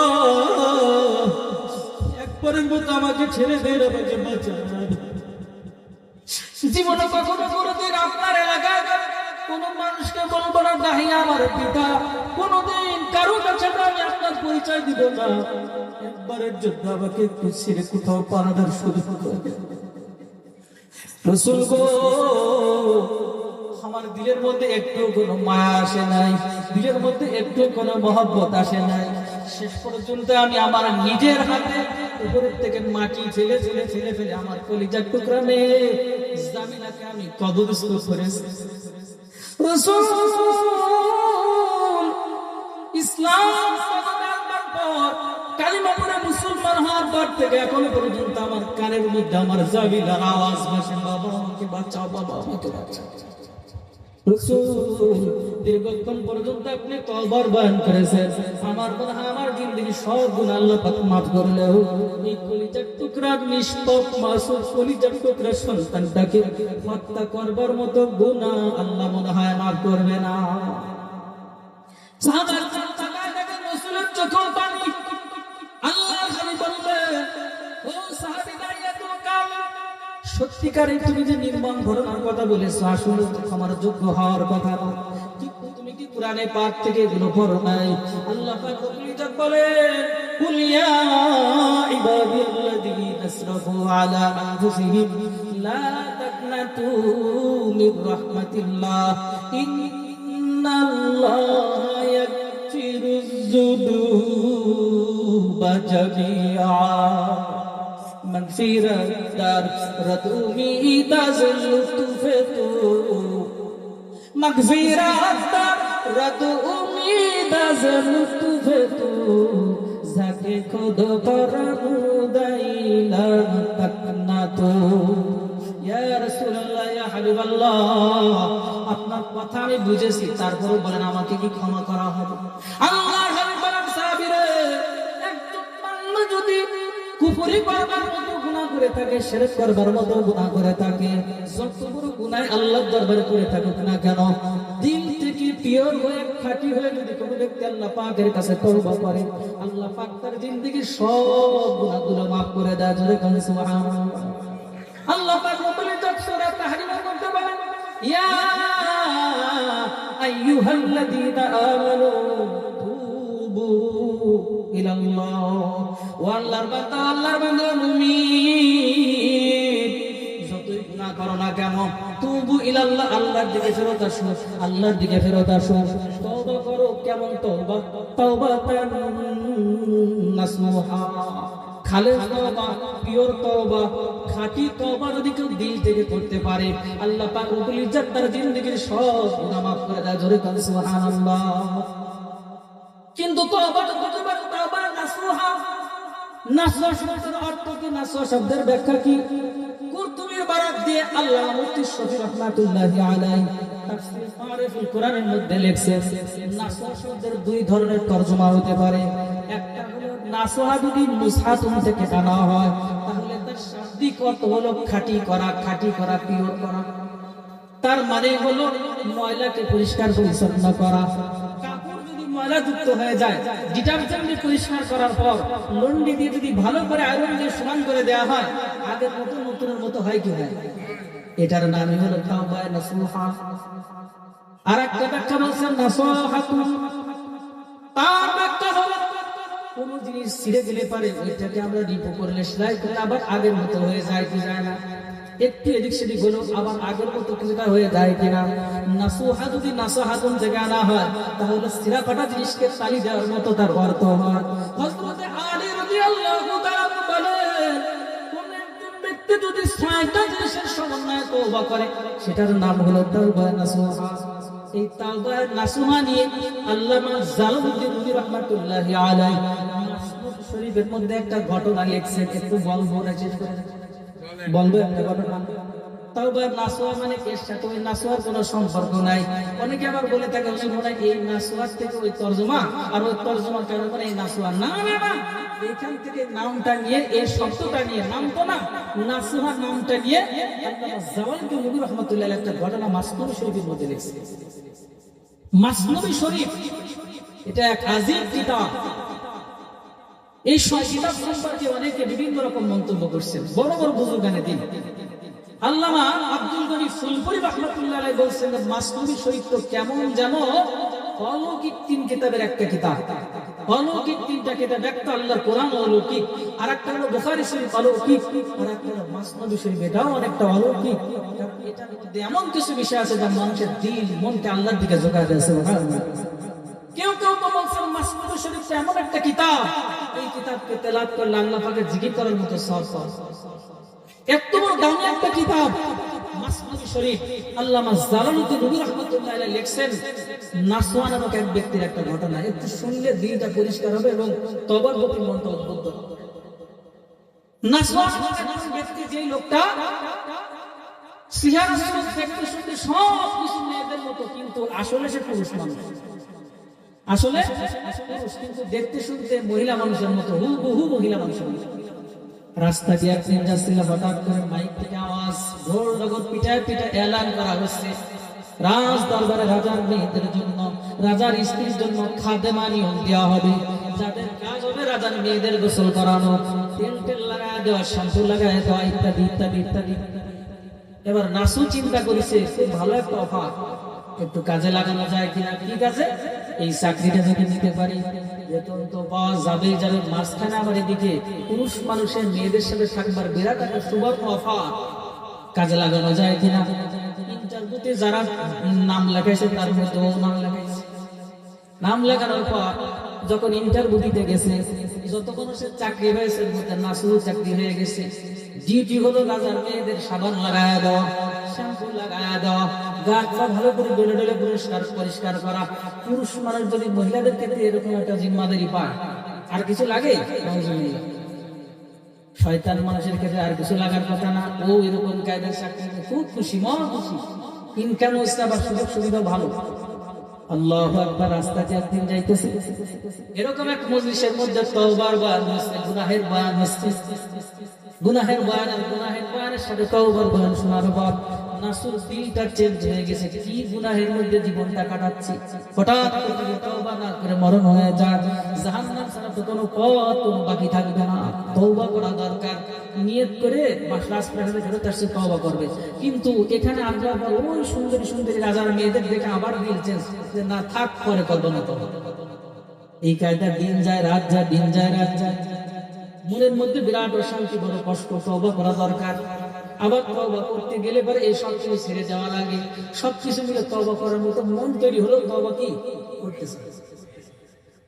একবারের মতো আমাকে ছেড়ে দেন, আমাকে বাঁচা। জীবনে কখনো কোনোদিন আপনার এলাকায় কোন মানুষকে বলবো না দাহিয়া আমার পিতা, কোনদিন কারো কাছে আমি আপনার পরিচয় দিব না। একবারের জন্য আমাকে একটু ছেড়ে কোথাও পারাদার শুরু করবে। রাসূল গো, আমার দিলের মধ্যে একটু কোনো মায়া আসে নাই, দিলের মধ্যে একটু কোনো মহব্বত আসে নাই। শেষ পর্যন্ত আমি আমার নিজের হাতে উপরের থেকে মাটি ফেলে আমার কলিজার টুকরা মেয়ে জামিলাকে আমি কবরস্থ করেছি। রাসূল ইসলাম পর কালিমা পড়ে মুসলমান হওয়ার পর থেকে এখনো পর্যন্ত আমার কানের মধ্যে আমার জাবিলার আওয়াজ ভাসে, বাবা আমাকে বাঁচাও, বাবা আমাকে বাঁচাও। রাসূল দীর্ঘক্ষণ পর্যন্ত আপনি তওবার বয়ান করেছেন, আমার মনে হয় আমার জিন্দেগি সব গুনাহ আল্লাহ পাক মাফ করলেও এই কলিজার টুকরা নিষ্পাপ মাসুম কলিজার টুকরা সন্তানটাকে হত্যা করবার মতো গুনাহ আল্লাহ মনে হয় মাফ করবে না। সাহাবারা তাকায় দেখেন রাসূলের চোখেও পানি। আল্লাহ খালি বললেন, ও সাহাবীরা এত কাল সত্যিকারে তুমি যে নির্মম ঘটনার কথা বলেছো আসলে আমার যোগ্য হওয়ার কথা না, কিন্তু তুমি কি কোরআনে পাক থেকে এগুলো পড়ো নাই? আল্লাহ পাক রব্বুল ইজ্জত বলেন, কুল ইয়া ইবাদিয়াল্লাযীনা আসরাফু আলা আনফুসিহিম লা তাকনাতু মির রাহমাতিল্লাহ ইন্নাল্লাহা ইয়াগফিরুয যুনুবা জামিআ مغفرة در ردومی دازلت فتو مغفرة در ردومی دازلت فتو زاکے خود کرمو دائلا تکناتو یا رسول اللہ یا حبیب اللہ আপনার কথা আমি বুঝেছি, তারপর বলেন আমাকে কি ক্ষমা করা হবে? আল্লাহ হাবিব বলেন, সাহাবীরা একজন বান্দা যদি কুফরি করবার মতো গুনাহ করে থাকে, শিরক করবার মতো গুনাহ করে থাকে, যত বড় গুনাহ আল্লাহর দরবারে করে থাকুক না কেন, দিল থেকে পিওর হয়ে খাঁটি হয়ে যদি কোনো ব্যক্তি আল্লাহ পাকের কাছে তওবা করে, আল্লাহ পাক তার জিন্দেগীর সব গুনাহগুলো maaf করে দেয়। জোরে বলেন সুবহানাল্লাহ। আল্লাহ পাক রব্বুল ইজ্জত সূরা তাহরিমের মধ্যে বলেন, ইয়া আইয়ুহাল্লাযীনা আমানু তুবু ইলাল্লাহ ও আল্লাহর বান্দা, আল্লাহর বান্দা মুমিন যতই গুনাহ করো না কেন, তুবু ইলাল্লাহ আল্লাহর দিকে ফেরত আসো, আল্লাহর দিকে ফেরত আসো, তওবা করো। কেমন তওবা? তাওবাতান নাসুহা, খালেস তওবা, পিওর তওবা, খাঁটি তওবা যদি কেউ দিল থেকে করতে পারে, আল্লাহ পাক রব্বুল ইজ্জত তার জিন্দেগীর সব গুনাহ maaf করে দেয়। জোরে বলেন সুবহানাল্লাহ। কিন্তু তওবা নাসুহা, নাসুহা শব্দের অর্থ কি? নাসুহা শব্দের ব্যাখ্যা কি? কুরতুবীর বারাত দিয়ে আল্লাহ মুফতি শফি রাহমাতুল্লাহি আলাইহি তাফসীর মারিফুল কোরআনের মধ্যে লিখছেন, নাসুহা শব্দের দুই ধরনের তরজমা হতে পারে। একটা হলো নাসুহা যদি নুসহাতুন থেকে আনা হয় তাহলে তার শাব্দিক অর্থ হলো খাঁটি করা, খাঁটি করা, পিওর করা। তার মানে হলো ময়লাকে পরিষ্কার পরিচ্ছন্ন করা। ময়লা যুক্ত হয়ে যায়, ডিটারজেন্ট দিয়ে পরিষ্কার করার পর লন্ডি দিয়ে যদি ভালো করে আয়রন দিয়ে সমান করে দেওয়া হয়, আগের মতো নতুনের মতো হয় কি হয়? এটার নামই হলো তাওবা নাসুহা। আর একটা ব্যাখ্যা বলছেন নাসুহাতুন, তার ব্যাখ্যা হলো কোন জিনিস ছিঁড়ে গেলে পারে ওইটাকে আমরা রিপো করলে, সেলাই করলে আবার আগের মতো হয়ে যায় কি যায় না? একটু এদিক সেদিক হলো আবার আগের মতো কিছুটা হয়ে যায় কিনা? নাসুহা যদি নাসাহাতুন থেকে আনা হয় তাহলে ছিঁড়া ফাটা জিনিসকে তালি দেওয়ার মতো তার অর্থ হয়। হযরত আলী রাদিয়াল্লাহু তাআলা বলেন, কোন একজন ব্যক্তি যদি ৬টা জিনিসের সমন্বয়ে তওবা করে সেটার নাম হলো তাওবা নাসুহা। এই তাওবা নাসুহা নিয়ে আল্লামা জালালউদ্দিন রুমি রাহমাতুল্লাহি আলাইহি মাসনুদ শরীফের মধ্যে একটা ঘটনা লিখছেন, একটু বলবো না, শেষ করে বলবো একটা ঘটনা। তাওবা নাসুহা মানে এর সাথে ওই নাসুহার কোনো সম্পর্ক নাই। অনেকে আবার বলে থাকে মনে এই নাসুহার থেকে ওই তরজমা, আর ওই তরজমা কেন মানে এই নাসুহা। না না না, এখান থেকে নামটা নিয়ে, এই শব্দটা নিয়ে, নাম তো না, নাসুহা নামটা নিয়ে আল্লামা জালালউদ্দিন রুমি রাহমাতুল্লাহি আলাইহি একটা ঘটনা মাসনুদ শরীফের মধ্যে লিখছে। মাসনুদ শরীফ এটা এক আযীম কিতাব। এই কিতাব সম্পর্কে অনেকে বিভিন্ন রকম মন্তব্য করছেন, বড় বড় বুজুর্গানে দিন। আল্লামা আব্দুল গনি ফুলপুরি রাহমাতুল্লাহি আলাইহি বলছেন, মাসনুদ শরীফ তো কেমন জানো অলৌকিক তিন কিতাবের একটা কিতাব। অলৌকিক তিনটা কিতাব, একটা আল্লাহর কোরআন অলৌকিক, আর একটা হলো বুখারী শরীফ অলৌকিক, আর একটা হলো মাসনুদ শরীফ, এটাও অনেকটা অলৌকিক। এটার মধ্যে এমন কিছু বিষয় আছে যা মানুষের দিল মনকে আল্লাহর দিকে ঝোঁকা দেয়। সুবহানাল্লাহ। কেউ কেউ তো বলছেন মাসনুদ শরীফ এমন একটা কিতাব, এই কিতাবকে তেলাওয়াত করলে আল্লাহ পাকের জিকির করার মতো সওয়াব পাওয়া। এত বড় দামি একটা কিতাব, মাসনবী শরীফ আল্লামা জালালউদ্দিন রুমি রাহমাতুল্লাহ আলাইহি লিখছেন নাসওয়া নামক এক ব্যক্তির একটা ঘটনা, একটু শুনলে দিলটা পরিষ্কার হবে এবং তওবার প্রতি মনটা উদ্বুদ্ধ হবে। নাসওয়া নামক এক ব্যক্তি, যেই লোকটা সিহার সুরত দেখতে শুনতে সব কিছু মেয়েদের মতো, কিন্তু আসলে সে পুরুষ মানুষ, আসলে পুরুষ, কিন্তু দেখতে শুনতে মহিলা মানুষের মতো, হুবহু মহিলা মানুষের মতো। রাস্তা দিয়ে একদিন যাচ্ছিল, হঠাৎ করে মাইক থেকে আওয়াজ, ঢোল নগর পিটায় পিটায় এলান করা হচ্ছে রাজ দরবারে রাজার মেয়েদের জন্য, রাজার স্ত্রীর জন্য খাদেমা নিয়োগ দেওয়া হবে, যাদের কাজ হবে রাজার মেয়েদের গোসল করানো, তেল টেল লাগায় দেওয়া, শ্যাম্পু লাগায় দেওয়া, ইত্যাদি ইত্যাদি ইত্যাদি। এবার নাসু চিন্তা করেছে খুব ভালো একটা অফার, একটু কাজে লাগানো যায় কিনা। কি কাজে? এই চাকরিটা যদি নিতে পারি বেতন তো পাওয়া যাবেই যাবে, মাঝখানে আবার এদিকে পুরুষ মানুষের মেয়েদের সাথে থাকবার বিরাট একটা সুবর্ণ অফার, কাজে লাগানো যায় কিনা। ইন্টারভিউতে যারা নাম লেখাইছে তার মধ্যেও নাম লেখাইছে। নাম লেখানোর পর যখন ইন্টারভিউ দিতে গেছে, যতক্ষণ সে চাকরি হয়েছে নাসু চাকরি হয়ে গেছে। ডিউটি হলো রাজার মেয়েদের সাবান লাগায় দেওয়া, শ্যাম্পু লাগায় দেওয়া, গা ভালো করে ডলে ডলে পরিষ্কার করা। পুরুষ মানুষ যদি মহিলাদের ক্ষেত্রে এরকম একটা জিম্মাদারি পায়, আর কিছু লাগে? শয়তান মানুষের ক্ষেত্রে আর কিছু লাগার কথা না। ও এরকম কায়দার চাকরি খুব খুশি, মন খুশি, ইনকাম হচ্ছে, আবার সুযোগ সুবিধা ভালো। আল্লাহু আকবার। রাস্তাতে একদিন যাইতেছে, এরকম এক মজলিসের মধ্যে তওবার বয়ান হচ্ছে, গুনাহের বয়ান হচ্ছে, গুনাহের বয়ান, আর গুনাহের বয়ানের সাথে তওবার বয়ান শোনার পর নাসুর দিলটা চেঞ্জ হয়ে গেছে। কি গুনাহের মধ্যে জীবনটা কাটাচ্ছি, হঠাৎ করে তওবা না করে মরণ হয়ে যায়, জাহান্নাম ছাড়া তো কোনো পথ বাকি থাকবে না। তওবা করা দরকার, নিয়ত করে রাজপ্রাসাদে ফেরত আসছে তওবা করবে। কিন্তু এখানে আমরা ওই সুন্দরী সুন্দরী রাজার মেয়েদের দেখে আবার দিল চেঞ্জ, যে না থাক, পরে করবো না তওবা। এই কায়দা দিন যায় রাত যায়, দিন যায় রাত যায়, মনের মধ্যে বিরাট অশান্তি, বড় কষ্ট। তওবা করা দরকার। আবার তওবা করতে গেলে পরে এই সব কিছু ছেড়ে দেওয়া লাগে। সবকিছু মিলে তওবা করার মতো মন তৈরি হলো, তওবা কি করতেছে।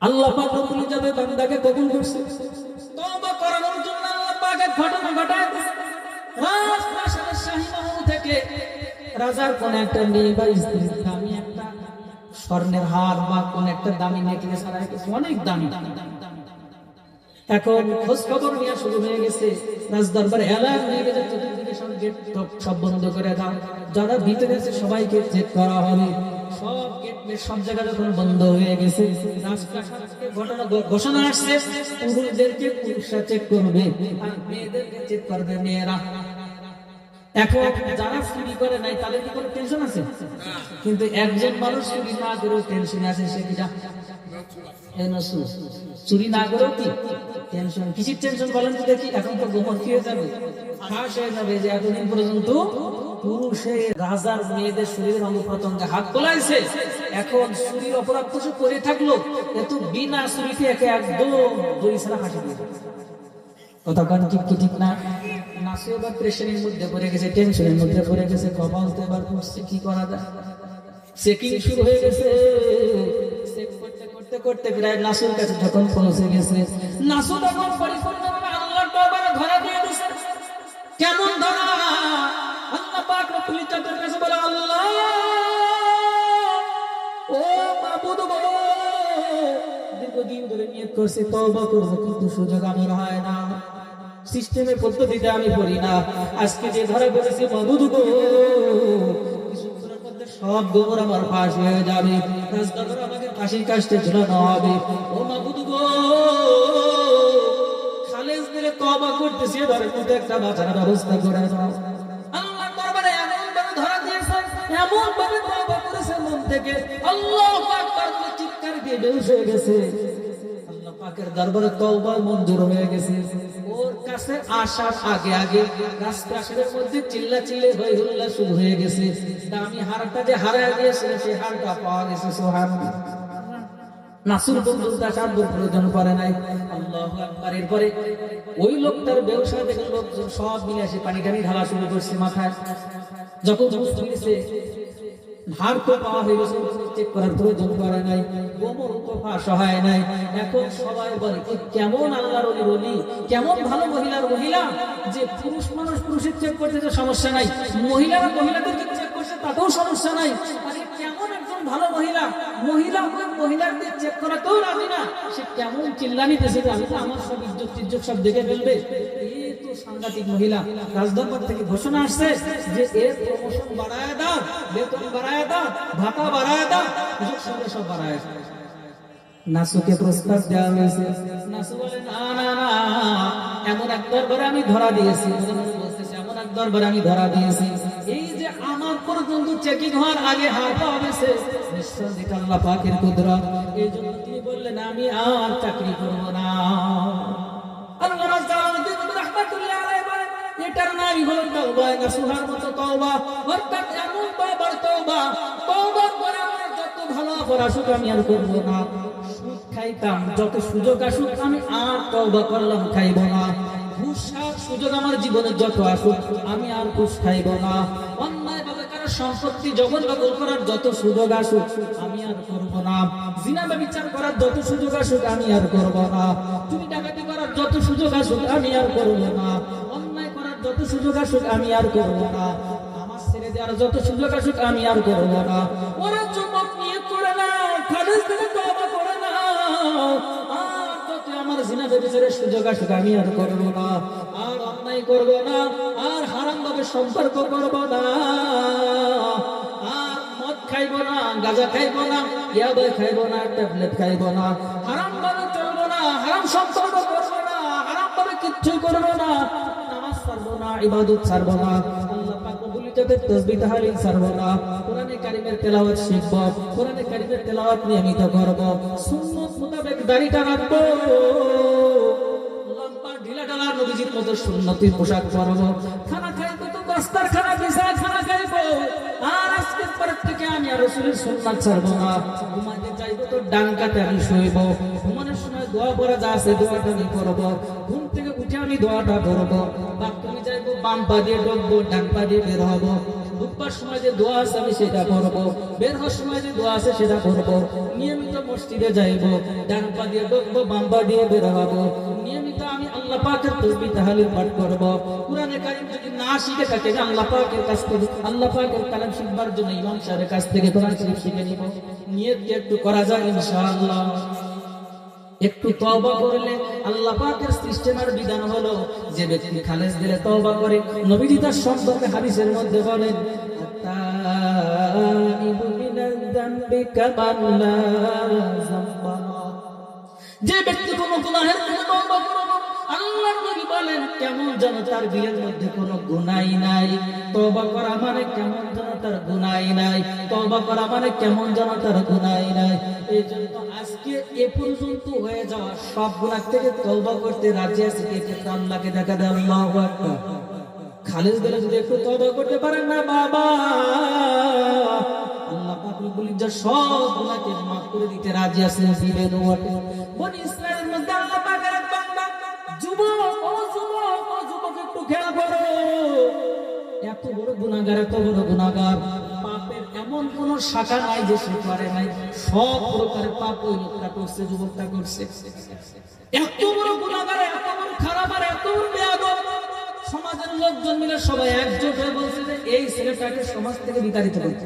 আল্লাহ পাক রব্বুল ইজ্জতের বান্দাকে কবুল করছে। তওবা করানোর জন্য আল্লাহ পাক এক ঘটনা ঘটায় দিয়েছে। রাজপ্রাসাদের শাহী মহল থেকে রাজার কোন একটা মেয়ে বা স্ত্রী দামি একটা স্বর্ণের হার বা কোন একটা দামি নেকলেস হারায় গেছে, অনেক দামি। এখন খোঁজ খবর নেওয়া শুরু হয়ে গেছে, রাজ দরবারে এলান হয়ে গেছে, চতুর্দিকে সব গেট সব বন্ধ করে দাও, যারা ভিতরে আছে সবাইকে চেক করা হবে। সব গেট সব জায়গা যখন বন্ধ হয়ে গেছে, ঘটনা ঘোষণা আসছে, পুরুষদেরকে পুরুষরা চেক করবে আর মেয়েদেরকে চেক করবে মেয়েরা। এখন যারা চুরি করে নাই তাদের কি কোনো টেনশন আছে? কিন্তু একজন মানুষ চুরি না করেও টেনশনে আছে, সে কিটা চুরি না করেও কি টেনশন। কিসির টেনশন বলেন তো দেখি? এখন তো গোমর কি হয়ে যাবে, ফাঁস হয়ে যাবে যে এতদিন পর্যন্ত পুরুষে রাজার মেয়েদের শরীরের অঙ্গ প্রত্যঙ্গে হাত তোলাইছে, এখন চুরির অপরাধ তো করে থাকলো, এত বিনা চুরিতে একে একদম দড়ি ছাড়া ফাঁসি দিয়ে কথা কান ঠিক কি ঠিক না? নাসু এবার প্রেশারের মধ্যে পড়ে গেছে, টেনশনের মধ্যে পড়ে গেছে, কপাল তো এবার করছে কি করা যায়। চেকিং শুরু হয়ে গেছে, চেক করতে করতে করতে প্রায় নাসুর কাছে যখন পৌঁছে গেছে, নাসু তখন পরিপূর্ণভাবে আল্লাহর দরবারে ধরা দিয়ে দিয়েছে। কেমন ধরা? আল্লাহ পাক রব্বুল ইজ্জতের কাছে বলে, আল্লাহ ও মাবুদ গো, দীর্ঘদিন ধরে নিয়ত করছি তওবা করব, কিন্তু সুযোগ আমার হয় না, সিস্টেমের পদ্ধতিতে আমি পড়ি না। আজকে যে ধরা পড়েছি মাবুদ গো, সব গোবর আমার ফাঁস হয়ে যাবে, আমাকে ফাঁসির কাস্টে ঝুলানো হবে। ও মাবুদ গো, খালেজ দিলে তওবা করতেছি, ধরে মধ্যে একটা বাঁচার ব্যবস্থা করে দাও। আল্লাহর দরবারে এমন ভাবে ধরা দিয়েছে, এমন ভাবে তওবা করেছে মন থেকে, আল্লাহু আকবার বলে চিৎকার দিয়ে বেহুশ হয়ে গেছে। আল্লাহ পাকের দরবারে তওবা মঞ্জুর হয়ে গেছে। ওর কাছে আসার আগে আগে রাজপ্রাসাদের মধ্যে চিল্লাচিল্লি হই হুল্লা শুরু হয়ে গেছে। দামি হারটা যে হারায় গিয়েছিল সেই হারটা পাওয়া গেছে। সুবহানাল্লাহ। নাসুর বন্ধুটা সাধ্য প্রয়োজন পড়ে নাই। আল্লাহু আকবার। এরপরে ওই লোকটার ব্যবসা দেখে লোকজন সব মিলে এসে পানি টানি ঢালা শুরু করছে মাথায়। যখন বুঝতে পেরেছে হার তো পাওয়া হয়ে গেছে, চেক করার প্রয়োজন পড়ে নাই, গোমর তো ফাঁস হয় নাই। এখন সবাই বলে কেমন আল্লাহর ওলি, কেমন ভালো মহিলার মহিলা, যে পুরুষ মানুষ পুরুষের চেক করতে তো সমস্যা নাই, মহিলারা মহিলাদেরকে চেক করছে তাতেও সমস্যা নাই। আরে কেমন একজন ভালো মহিলা, মহিলাদের চেক করাতেও রাজি না, সে কেমন চিল্লানিতেছে যে আমি তো আমার সব ইজ্জত সব দেখে ফেলবে। এই তো সাংঘাতিক মহিলা। রাজদরবার থেকে ঘোষণা আসছে যে এর প্রমোশন বাড়ায় দাও, বেতন বাড়ায় দাও, ভাতা বাড়ায় দাও, সুযোগ সুবিধা সব বাড়ায় দাও। নাসুকে প্রস্তাব দেওয়া হয়েছে। নাসু বলে না না না, এমন এক দরবারে আমি ধরা দিয়েছি, এমন এক দরবারে আমি ধরা দিয়েছি, এই যে আমার পর্যন্ত চেকিং হওয়ার আগে হাত পাওয়া গেছে, নিঃসন্দেহে আল্লাহ পাকের কুদরত। এই জন্য তিনি বললেন আমি আর চাকরি করব না। আল্লাহ রাসূলুল্লাহ রাহমাতুল্লাহ আলাইহি বলেন এটার নামই হলো তওবা, নাসুহার মতো তওবা, অর্থাৎ এমন তওবার তওবা, তওবা করে আমার যত ভালো অপরাধ আমি আর করব না। সুদ খাইতাম, যত সুযোগ আসুক আমি আর তওবা করলাম, খাইব না। ঘুষ খাওয়ার সুযোগ আমার জীবনে যত আসুক আমি আর ঘুষ খাইব না। অন্যায় ভাবে কারো সম্পত্তি জবরদখল করার যত সুযোগ আসুক আমি আর করব না। জিনা ব্যভিচার করার যত সুযোগ আসুক আমি আর করব না। চুরি ডাকাতি করার যত সুযোগ আসুক আমি আর করব না। অন্যায় করার যত সুযোগ আসুক আমি আর করব না। নামাজ ছেড়ে দেওয়ার যত সুযোগ আসুক আমি আর করব না। ওরা যুবক নিয়ত করে না, খালিস দিলে তওবা করে না, আর যত আমার জিনা ব্যভিচারের সুযোগ আসুক আমি আর করব না, আর অন্যায় করব না, আর হারাম ভাবে সম্পর্ক করব না, আর মদ খাইব না, গাঁজা খাইব না, ইয়াবা খাইব না, ট্যাবলেট খাইব না, হারাম ভাবে চলব না, হারাম সম্পর্ক করব না, হারাম ভাবে কিচ্ছু করব না, নামাজ ছাড়ব না, ইবাদত ছাড়ব না, আল্লাহ পাক বলিতে তাসবিহ তাহলিল ছাড়ব না, কোরআনে কারীমের তেলাওয়াত শিখব, কোরআনে কারীমের তেলাওয়াত নিয়মিত করব, সুন্নাত মোতাবেক দাড়িটা রাখব, লম্বা ঢিলা ঢালা নবীজির মতো সুন্নতি পোশাক পরব, খানা খাইব তো দস্তার খানা বিছায় খানা খাইব, আর আজকের পর থেকে আমি আর রাসূলের সুন্নাত ছাড়ব না। ঘুমাইতে যাইব তো ডান কাতে আমি শুইব, ঘুমানোর সময় দোয়া পড়া যা আছে দোয়াটা আমি করব, ঘুম থেকে উঠে আমি দোয়াটা করব, বাথরুমে যাইব বাম পা দিয়ে ঢুকবো, ডান পা দিয়ে বের হব, ঢুকবার সময় যে দোয়া আছে আমি সেটা করব, বের হওয়ার সময় যে দোয়া আছে সেটা করব, নিয়মিত মসজিদে যাইব, ডান পা দিয়ে ঢুকবো, বাম পা দিয়ে বের হব, নিয়মিত আমি আল্লাহ পাকের তাসবিহ তাহলিল পাঠ করব। কোরআনে কারীম যদি না শিখে থাকে আল্লাহ পাকের কাছ থেকে, আল্লাহ পাকের কালাম শিখবার জন্য ইমাম সাহেবের কাছ থেকে কোরআন শরীফ শিখে নিব। নিয়ত একটু করা যায় ইনশাআল্লাহ। একটু তওবা করলে আল্লাহ পাকের সিস্টেমের বিধান হলো যে ব্যক্তি খালেস দিলে তওবা করে, নবীজি তার সম্পর্কে হাদিসের মধ্যে বলেন তাইবু মিনাল যামবি কামান লা যামবা, যে ব্যক্তি কোনো গুনাহের থেকে তওবা করে, আল্লাহর নবী বলেন কেমন যেন তার দিলের মধ্যে কোনো গুনাহ নাই। তওবা করা মানে কেমন যেন তার গুনাহ নাই, তওবা করা মানে কেমন যেন তার গুনাহ নাই। এই জন্য আজকে এ পর্যন্ত হয়ে যাওয়া সব গুনাহ থেকে তওবা করতে রাজি আছে কে কে? আল্লাহকে দেখা দেয় আল্লাহু আকবার। খালেস দিলে যদি একটু তওবা করতে পারেন না বাবা, আল্লাহ পাক রব্বুল ইজ্জত সব গুনাহকে মাফ করে দিতে রাজি আছেন। দিবেন ওয়াটে বনি ইসরাইলের মধ্যে আল্লাহ পাকের এক বান্দা, যুবক ও যুবক ও যুবক একটু খেয়াল করো, এত বড় গুনাহগার, এত বড় গুনাহগার, পাপের এমন কোন শাখা নাই যে সে করে নাই, সব প্রকারের পাপ ওই লোকটা করছে, যুবকটা করছে। এত বড় গুনাহগার, এত বড় খারাপ আর এত বড় বেয়াদব, সমাজের লোকজন মিলে সবাই একজোট হয়ে বলছে যে এই ছেলেটাকে সমাজ থেকে বিতাড়িত করতে।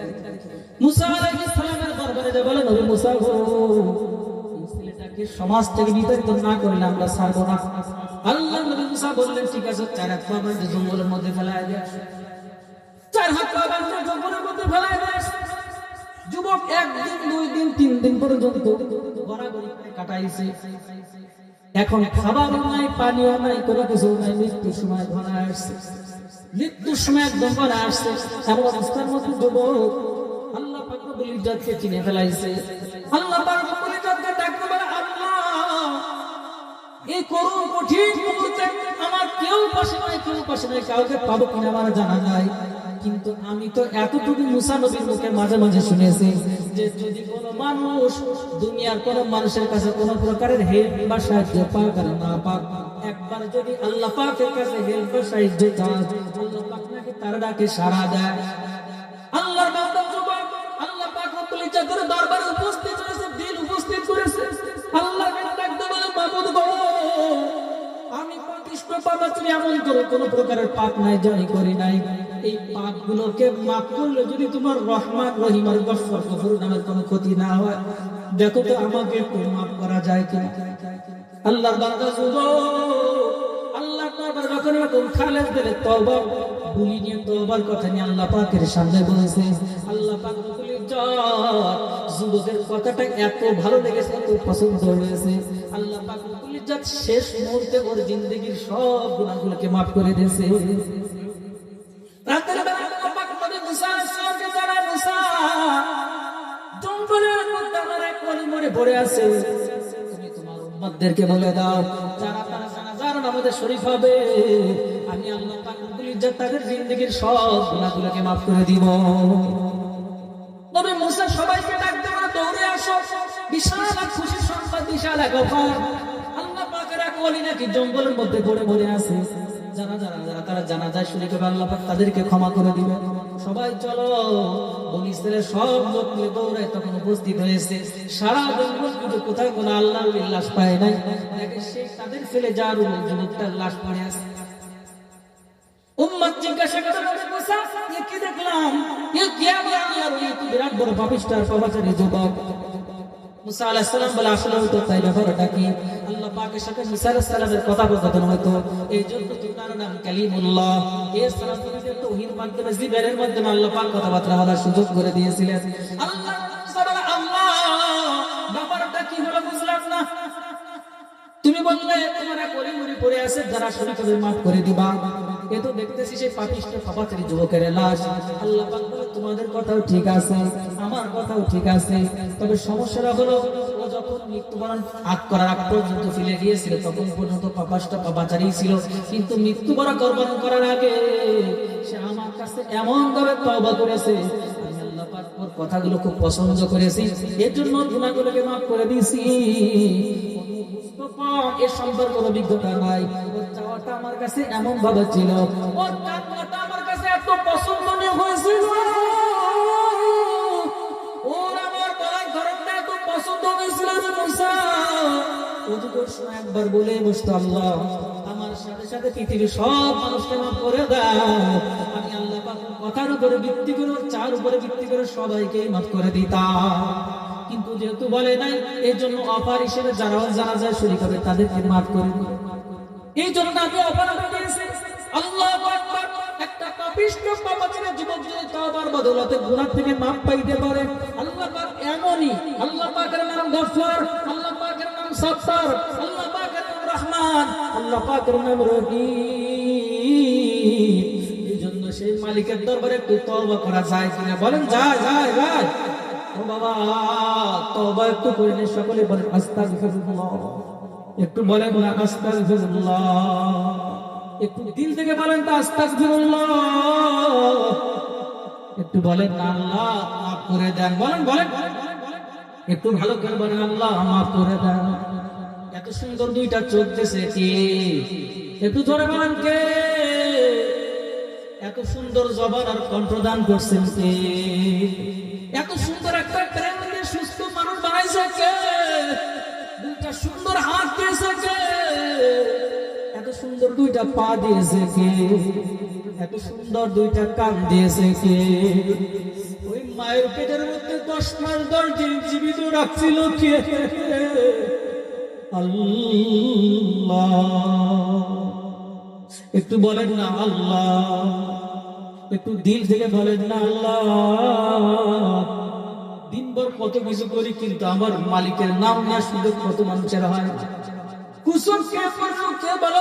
মুসা আলাইহিস সালামের দরবারে যে বলে নবী মুসা গো, এই ছেলেটাকে সমাজ থেকে বিতাড়িত না করলে আমরা ছাড়বো না। আল্লাহ নবী মুসা বললেন ঠিক আছে, 4 হাত পা বাঁধে জঙ্গলের মধ্যে ফেলায় দে, 4 হাত পা বাঁধে জঙ্গলের মধ্যে ফেলায় দে। যুবক 1 দিন 2 দিন 3 দিন পর্যন্ত গড়াগড়ি করে কাটাইছে। এখন খাবার নাই, পানিও নাই, কোনো কিছু নাই, মৃত্যুর সময় ঘনা আসছে, মৃত্যুর সময় একদম ঘনা আসছে। এমন অবস্থার মধ্যে যুবক আল্লাহ পাক রব্বুল ইজ্জতকে চিনে ফেলাইছে। আল্লাহ পাক রব্বুল ইজ্জতকে ডাকতে বলে আল্লাহ, এই করুণ কঠিন মুহূর্তে আমার কেউ পাশে নাই, কেউ পাশে নাই, কাউকে পাবো কিনা আমার জানা নাই, কিন্তু আমি তো এতটুকু মুসা নবীর মুখে মাঝে মাঝে শুনেছি যে যদি কোনো মানুষ দুনিয়ার কোনো মানুষের কাছে কোনো প্রকারের হেল্প বা সাহায্য পাক আর না পাক, একবার যদি আল্লাহ পাকের কাছে হেল্প বা সাহায্য চায়, আল্লাহ পাক নাকি তার ডাকে সাড়া দেয়। আল্লাহর বান্দা যুবক আল্লাহ পাক রব্বুল ইজ্জতের দরবারে উপস্থিত হয়েছে, দিল উপস্থিত করেছে। আল্লাহকে ডাকতে বলে, মাবুদ গো, আমি পাপিষ্ঠ পাপাচারী, এমন করে কোন প্রকারের পাপ নাই, জানি করি নাই। এই পাপগুলোকে মাফ করলে যদি তোমার রহমান রহিম আর গফফার গফুর নামের কোনো ক্ষতি না হয়, দেখো তো আমাকে একটু মাফ করা যায় কিনা। আল্লাহর বান্দা আল্লাহ তাআলা যখন এরকম খালেস দিলে তওবা বলি নিয়ে, তওবার কথা নিয়ে আল্লাহ পাকের সামনে বলেছে, আল্লাহ পাক রব্বুল ইজ্জত যুবকের কথাটা এত ভালো লেগেছে, এত পছন্দ হয়েছে, আল্লাহ পাক রব্বুল ইজ্জত শেষ মুহূর্তে ওর জিন্দেগীর সব গুনাহগুলোকে মাফ করে দিয়েছে। রাতের বেলা আল্লাহ পাক নবী মুসা আলাইহিস সালামকে জানায়, মুসা, জঙ্গলের মধ্যে আমার এক ওলি মরে পড়ে আছে, তুমি তোমার উম্মতদেরকে বলে দাও, যারা তারা জানাজার নামাজে শরীক হবে, আমি আল্লাহ পাক রব্বুল ইজ্জত তাদের জিন্দেগীর সব গুনাহগুলোকে মাফ করে দিব। নবী মুসা সবাইকে ডাকতে বলে, দৌড়ে আসো, বিশাল এক খুশির সংবাদ, বিশাল এক অফার, আল্লাহ পাকের এক ওলি নাকি জঙ্গলের মধ্যে পড়ে আছে, যারা তারা জানাজায় শরীক হবে, আল্লাহ পাক তাদেরকে ক্ষমা করে দিবে। সবাই চলো, বনি ইসরাইলের সব লোক মিলে দৌড়ায় তখন উপস্থিত হয়েছে। সারা জঙ্গল কিন্তু কোথাও কোনো আল্লাহর লাশ পায় নাই, দেখে সেই তাদের ছেলে জারুল যুবকটার লাশ পড়ে আছে। উম্মত জিজ্ঞাসা করে, মুসা, এ কি দেখলাম, এ কে আর এই তো বিরাট বড় পাপিষ্ঠ আর পাপাচারী যুবক। মুসা আলাইহিস সালাম বলে, আসলে তো তাই, ব্যাপারটা কি? আল্লাহ পাকের সাথে মুসা আলাইহিস সালামের কথোপকথন হয়তো, এইজন্য তার নাম কালিমুল্লাহ। এই সালাম থেকে তাওহীদ মাধ্যমে জিবরের মাধ্যমে আল্লাহ পাক কথাবার্তা বলার সুযোগ করে দিয়েছিলেন। আল্লাহ মুসা বলে, আল্লাহ, ব্যাপারটা কি হলো বুঝলাম না, তুমি বললে তোমার এক ওলি মরে পড়ে আছে, যারা শরীক হবে মাফ করে দিবা, এ তো দেখতেছি সেই পাপিষ্ঠ পাপাচারী যুবকের লাশ। আল্লাহ পাক বলে, তোমাদের কথাও ঠিক আছে, আমার কথাও ঠিক আছে, তবে সমস্যাটা হলো ও যখন মৃত্যুবরণ আগ করার আগ পর্যন্ত ফেলে গিয়েছিল তখন পর্যন্ত পাপাচারী ছিল, কিন্তু মৃত্যুবরণ করার আগে সে আমার কাছে এমন ভাবে তওবা করেছে, আমি আল্লাহ পাক ওর কথাগুলো খুব পছন্দ করেছি, এর জন্য গুনাহগুলোকে মাফ করে দিয়েছি। এর সম্পর্ক অভিজ্ঞতা নাই, ওর চাওয়াটা আমার কাছে এমন ভাবে ছিল, ওর কান্নাটা আমার কাছে এত পছন্দনীয় হয়েছিল, ওর আমার বলার ধরনটা এত পছন্দ হয়েছিল যে মুসা ওদের সময় একবার বলে বসতো, আল্লাহ, আমার সাথে সাথে পৃথিবীর সব মানুষকে মাফ করে দাও, আমি আল্লাহ পাকের কথার উপরে ভিত্তি করে, ওর চার উপরে ভিত্তি করে সবাইকে মাফ করে দিতাম। কিন্তু যেহেতু বলে নাই, এই জন্য অফার হিসেবে যারা জানাজায় শরীক হবে তাদেরকে মাফ করে দিই, এই জন্য আমি অফার দিয়েছি। আল্লাহু আকবার। একটা পাপিষ্ঠ পাপাচারী যুবক যদি তওবার বদৌলতে গুনাহ থেকে মাফ পাইতে পারে, আল্লাহ পাক এমনই, আল্লাহ পাকের নাম গফফার, আল্লাহ পাকের নাম সত্তার, আল্লাহ পাকের নাম রহমান, আল্লাহ পাকের নাম রহিম। এই জন্য সেই মালিকের দরবারে একটু তওবা করা যায় কিনা বলেন? যায়। ও বাবা, তওবা একটু করে নে, সকলে বলেন আস্তাগফিরুল্লাহ, একটু বলেন না আস্তাগফিরুল্লাহ, একটু দিল থেকে বলেন তো আস্তাগফিরুল্লাহ, একটু বলেন না আল্লাহ মাফ করে দেন, বলেন একটু ভালো করে বলেন আল্লাহ মাফ করে দেন। এত সুন্দর দুইটা চোখ দিয়েছে কে? একটু ধরে বলেন কে? এত সুন্দর জবান আর কণ্ঠদান করছেন কে? এত সুন্দর একটা প্রেম দিয়ে সুস্থ মানুষ বানাইছে কে? দুইটা সুন্দর হাত দিয়েছে কে? এত সুন্দর দুইটা পা দিয়েছে কে? এত সুন্দর দুইটা কান দিয়েছে কে? ওই মায়ের পেটের মধ্যে 10 মাস 10 দিন জীবিত রাখছিল কে? আল্লাহ। একটু বলেন না আল্লাহ, একটু দিল থেকে বলেন না আল্লাহ। দিনভর কত কিছু করি, কিন্তু আমার মালিকের নাম না শুধু কত মানুষের হয় কুসুম কে করলো, কে বলো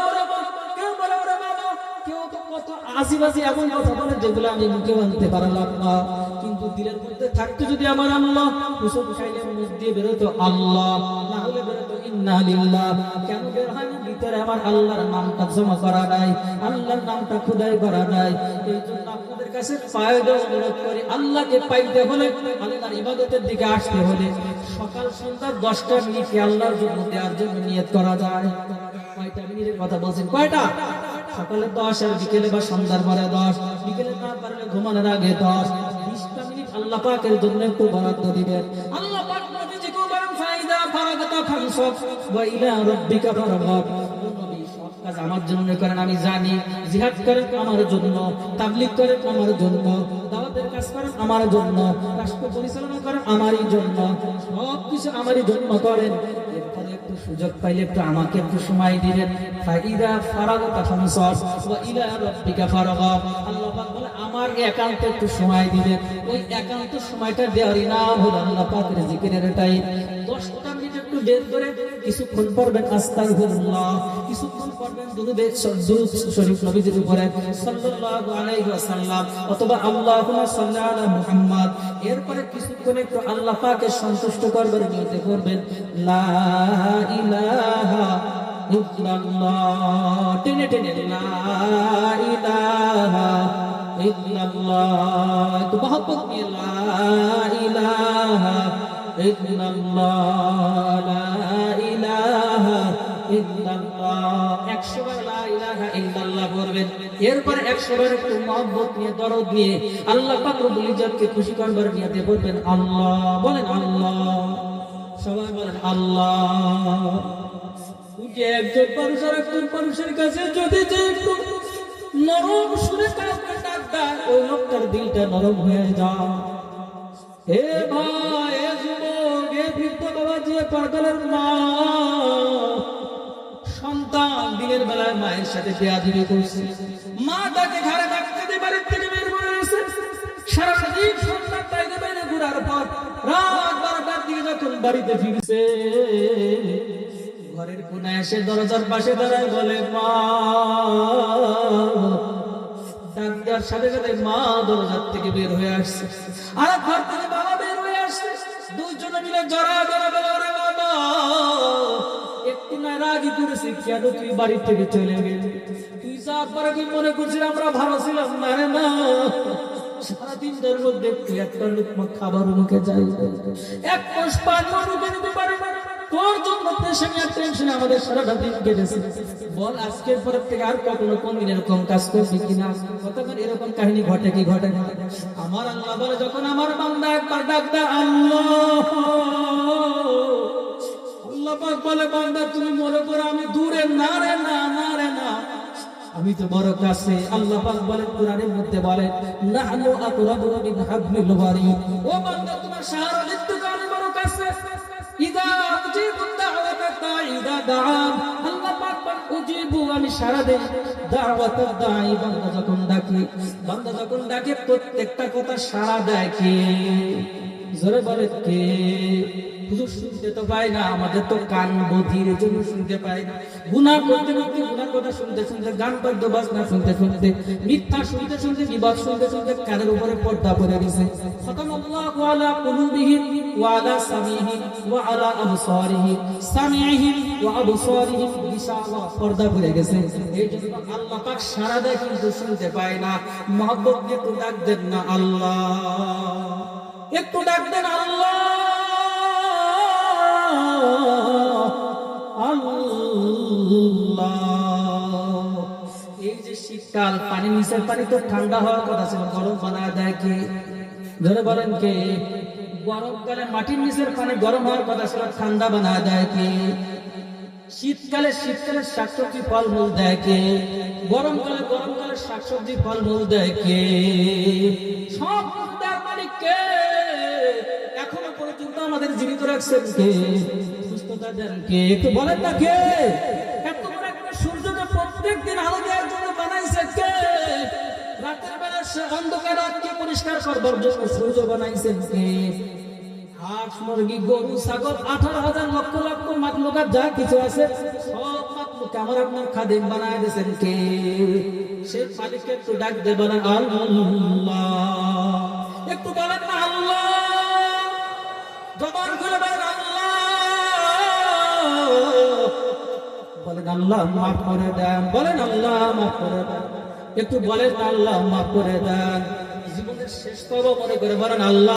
কেউ বলো বাবা, কেউ তো কত আশিবাসী এমন কথা বলে যেগুলো আমি মুখে আনতে পারলাম না, কিন্তু দিলের মধ্যে থাকতো যদি আমার আল্লাহ, কুসুম খাইলে মুখ দিয়ে বেরোতো আল্লাহ, না হলে বেরোতো ইন্না লিল্লাহ। কেন বের হয় না? ভিতরে আমার আল্লাহর নামটা জমা করা নাই, আল্লাহর নামটা খোদাই করা নাই। এই জন্য আপনাদের কাছে পায়দা অনুরোধ করি, আল্লাহকে পাইতে হলে, আল্লাহর ইবাদতের দিকে আসতে হলে সকাল সন্ধ্যা 10টা মিনিট আল্লাহর জন্য দেওয়ার জন্য নিয়ত করা যায়। কয়টা মিনিটের কথা বলছেন? কয়টা? সকালে 10 আর বিকেলে বা সন্ধ্যার পরে 10, বিকেলে না পারলে ঘুমানোর আগে 10। 20টা মিনিট আল্লাহ পাকের জন্য একটু বরাদ্দ দিবেন। আল্লাহ পাক নবীজিকে বলেন ফাইদা ফারাগতা ফানসাব ওয়া ইলা রাব্বিকা ফারগাব। নবী সব কাজ আমার জন্য করেন, আমি জানি। জিহাদ করেন আমার জন্য, তাবলীগ করেন আমার জন্য, দাওয়াতের কাজ করেন আমার জন্য, রাষ্ট্র পরিচালনা করেন আমারই জন্য, সব কিছু আমারই জন্য করেন। এরপরে একটু সুযোগ পাইলে একটু আমাকে একটু সময় দিবেন। ফাইদা ফারাগতা ফানসাব ওয়া ইলা রাব্বিকা ফারগাব। আল্লাহ পাক বলে আমার একান্ত একটু সময় দিবেন। ওই একান্ত সময়টা দেওয়ারই নাম হলো আল্লাহ পাকের জিকিরের টাইম। 10টা মিনিট একটু বের করে কিছুক্ষণ পড়বেন আস্তাগফিরুল্লাহ, কিছুক্ষণ পড়বেন দুরূদ শরীফ নবীজির উপরে সাল্লাল্লাহু আলাইহি ওয়াসাল্লাম, অথবা আল্লাহুম্মা সাল্লি আলা মুহাম্মদ। এরপরে কিছুক্ষণ একটু আল্লাহ পাকের সন্তুষ্ট করবার নিয়ত করবেন লা ইলাহা ইল্লাল্লাহ, টেনে টেনে লা ইলাহা ইল্লাল্লাহ, একটু মহব্বত নিয়ে লা ইলাহা ইল্লাল্লাহ, লা ইলাহা ইল্লাল্লাহ। 100 বার লা ইলাহা ইল্লাল্লাহ বলবেন। এরপর 100 বার একটু মহব্বত নিয়ে, দরদ নিয়ে আল্লাহ পাক রব্বুল ইজ্জতকে খুশি করবার নিয়তে বলবেন আল্লাহ। বলেন আল্লাহ, সবাই বলেন আল্লাহ। একজন মানুষ আর একজন মানুষের কাছে যদি একটু নরম সুরে কাউকে ডাক দেয়, ওই লোকটার দিলটা নরম হয়ে যায়। হে ভাই, হে যুবক, হে বৃদ্ধ বাবাজি, পাগলের মা, সন্তান দিনের বেলায় মায়ের সাথে বেয়াদবি করছে, মা তাকে ঘাড়ে ধাক্কা দিয়ে বাড়ির থেকে বের করে এসে সারাদিন সন্তান বাইরে বাইরে ঘোরার পর রাত 12টার দিকে যখন বাড়িতে ফিরছে, ঘরের কোনায় এসে দরজার পাশে দাঁড়ায় বলে মা। ডাক দেওয়ার সাথে সাথে মা দরজার থেকে বের হয়ে আসছে, আর ঘর থেকে বাবা বের হয়ে আসছে। দুইজনে মিলে জড়া জড়া বলে ওরে বাবা, একটু না রাগি করেছি, কেন তুই বাড়ি থেকে চলে গেলি? তুই যাওয়ার পরে কি মনে করছিস আমরা ভালো ছিলাম? না রে না, সারাদিনের মধ্যে তুই একটা লোকমা খাবার মুখে যাই, এক কোষ পানি মুখে নিতে পারে না। তোর জন্য টেনশন আমাদের সারাটা দিন কেটেছে। বল আজকের পরের থেকে আর কখনো কোনদিন এরকম কাজ করবি কিনা? কতক্ষণ এরকম কাহিনী ঘটে কি ঘটে না? আমার আল্লাহ বলে, যখন আমার বান্দা একবার ডাক দেয় আল্লাহ, আল্লাহ পাক বলে বান্দা তুমি মনে করো আমি দূরে? না রে না, না রে না, আমি তো বড় কাছে। আল্লাহ পাক বলেন কোরআনের মধ্যে বলেন নাহনু আকরাবু মিন হাবলিল ওয়ারিদ। ও বান্দা, তোমার সাহারা দিতে আমি বড় কাছে। ইদা উজিবু দাওয়াতা দাঈ ইদা দাআন, আল্লাহ পাক বলেন উজিবু, আমি সাড়া দেই দাওয়াতা দাঈ, বান্দা যখন ডাকে, বান্দা যখন ডাকে প্রত্যেকটা কথা সাড়া দেয় কে? জোরে বলে কে? হুজুর শুনতে তো পাই না, আমাদের তো কান বধির, এজন্য শুনতে পাই না। গুনাহ করতে করতে গুনার কথা শুনতে শুনতে, গান বাদ্য বাজনা শুনতে শুনতে, মিথ্যা শুনতে শুনতে, বিবাদ শুনতে শুনতে কানের উপরে পর্দা পড়ে গেছে। খাতামাল্লাহু আলা কুলুবিহিম ওয়া আলা সামিহিম ওয়া আলা আবসারিহিম, সামিহিম ওয়া আবসারিহিম বিশালা পর্দা পড়ে গেছে। এই জন্য আল্লাহ পাক সারা দেয় কিন্তু শুনতে পায় না। মহব্বত দিয়ে একটু ডাক দেন না আল্লাহ, একটু ডাক দেন আল্লাহ, আল্লাহ। এই যে শীতকাল, পানি নিচের পানি তো ঠান্ডা হওয়ার কথা ছিল, গরম বানায় দেয় কে? ধরে বলেন কে? গরমকালে মাটির নিচের পানি গরম হওয়ার কথা ছিল, ঠান্ডা বানায় দেয় কে? শীতকালে শাকসবজি ফলমূল দেয় কে? গরমকালে শাকসবজি ফলমূল দেয় কে? সব তার মালিক কে? এখনো পর্যন্ত আমাদের জীবিত রাখছেন কে? সুস্থতা দেন কে? একটু বলেন না কে? এত বড় একটা সূর্যকে প্রত্যেকদিন আলো দেওয়ার জন্য বানাইছে কে? রাতের বেলা অন্ধকার রাতকে পরিষ্কার করবার জন্য সূর্য বানাইছেন কে? হাঁস, মুরগি, গরু, ছাগল, 18,000 লক্ষ লক্ষ মাখলুকাত যা কিছু আছে, সব মাখলুক আমার আপনার খাদিম বানায় দিয়েছেন কে? সেই মালিককে একটু ডাক দে, বলেন আল্লাহ, একটু বলেন না আল্লাহ, জবান খুলে বলেন আল্লাহ, বলেন আল্লাহ মাফ করে দেন, বলেন আল্লাহ মাফ করে দেন, একটু বলেন আল্লাহ মাফ করে দেন। জীবনের শেষ তওবা মনে করে বলেন আল্লাহ।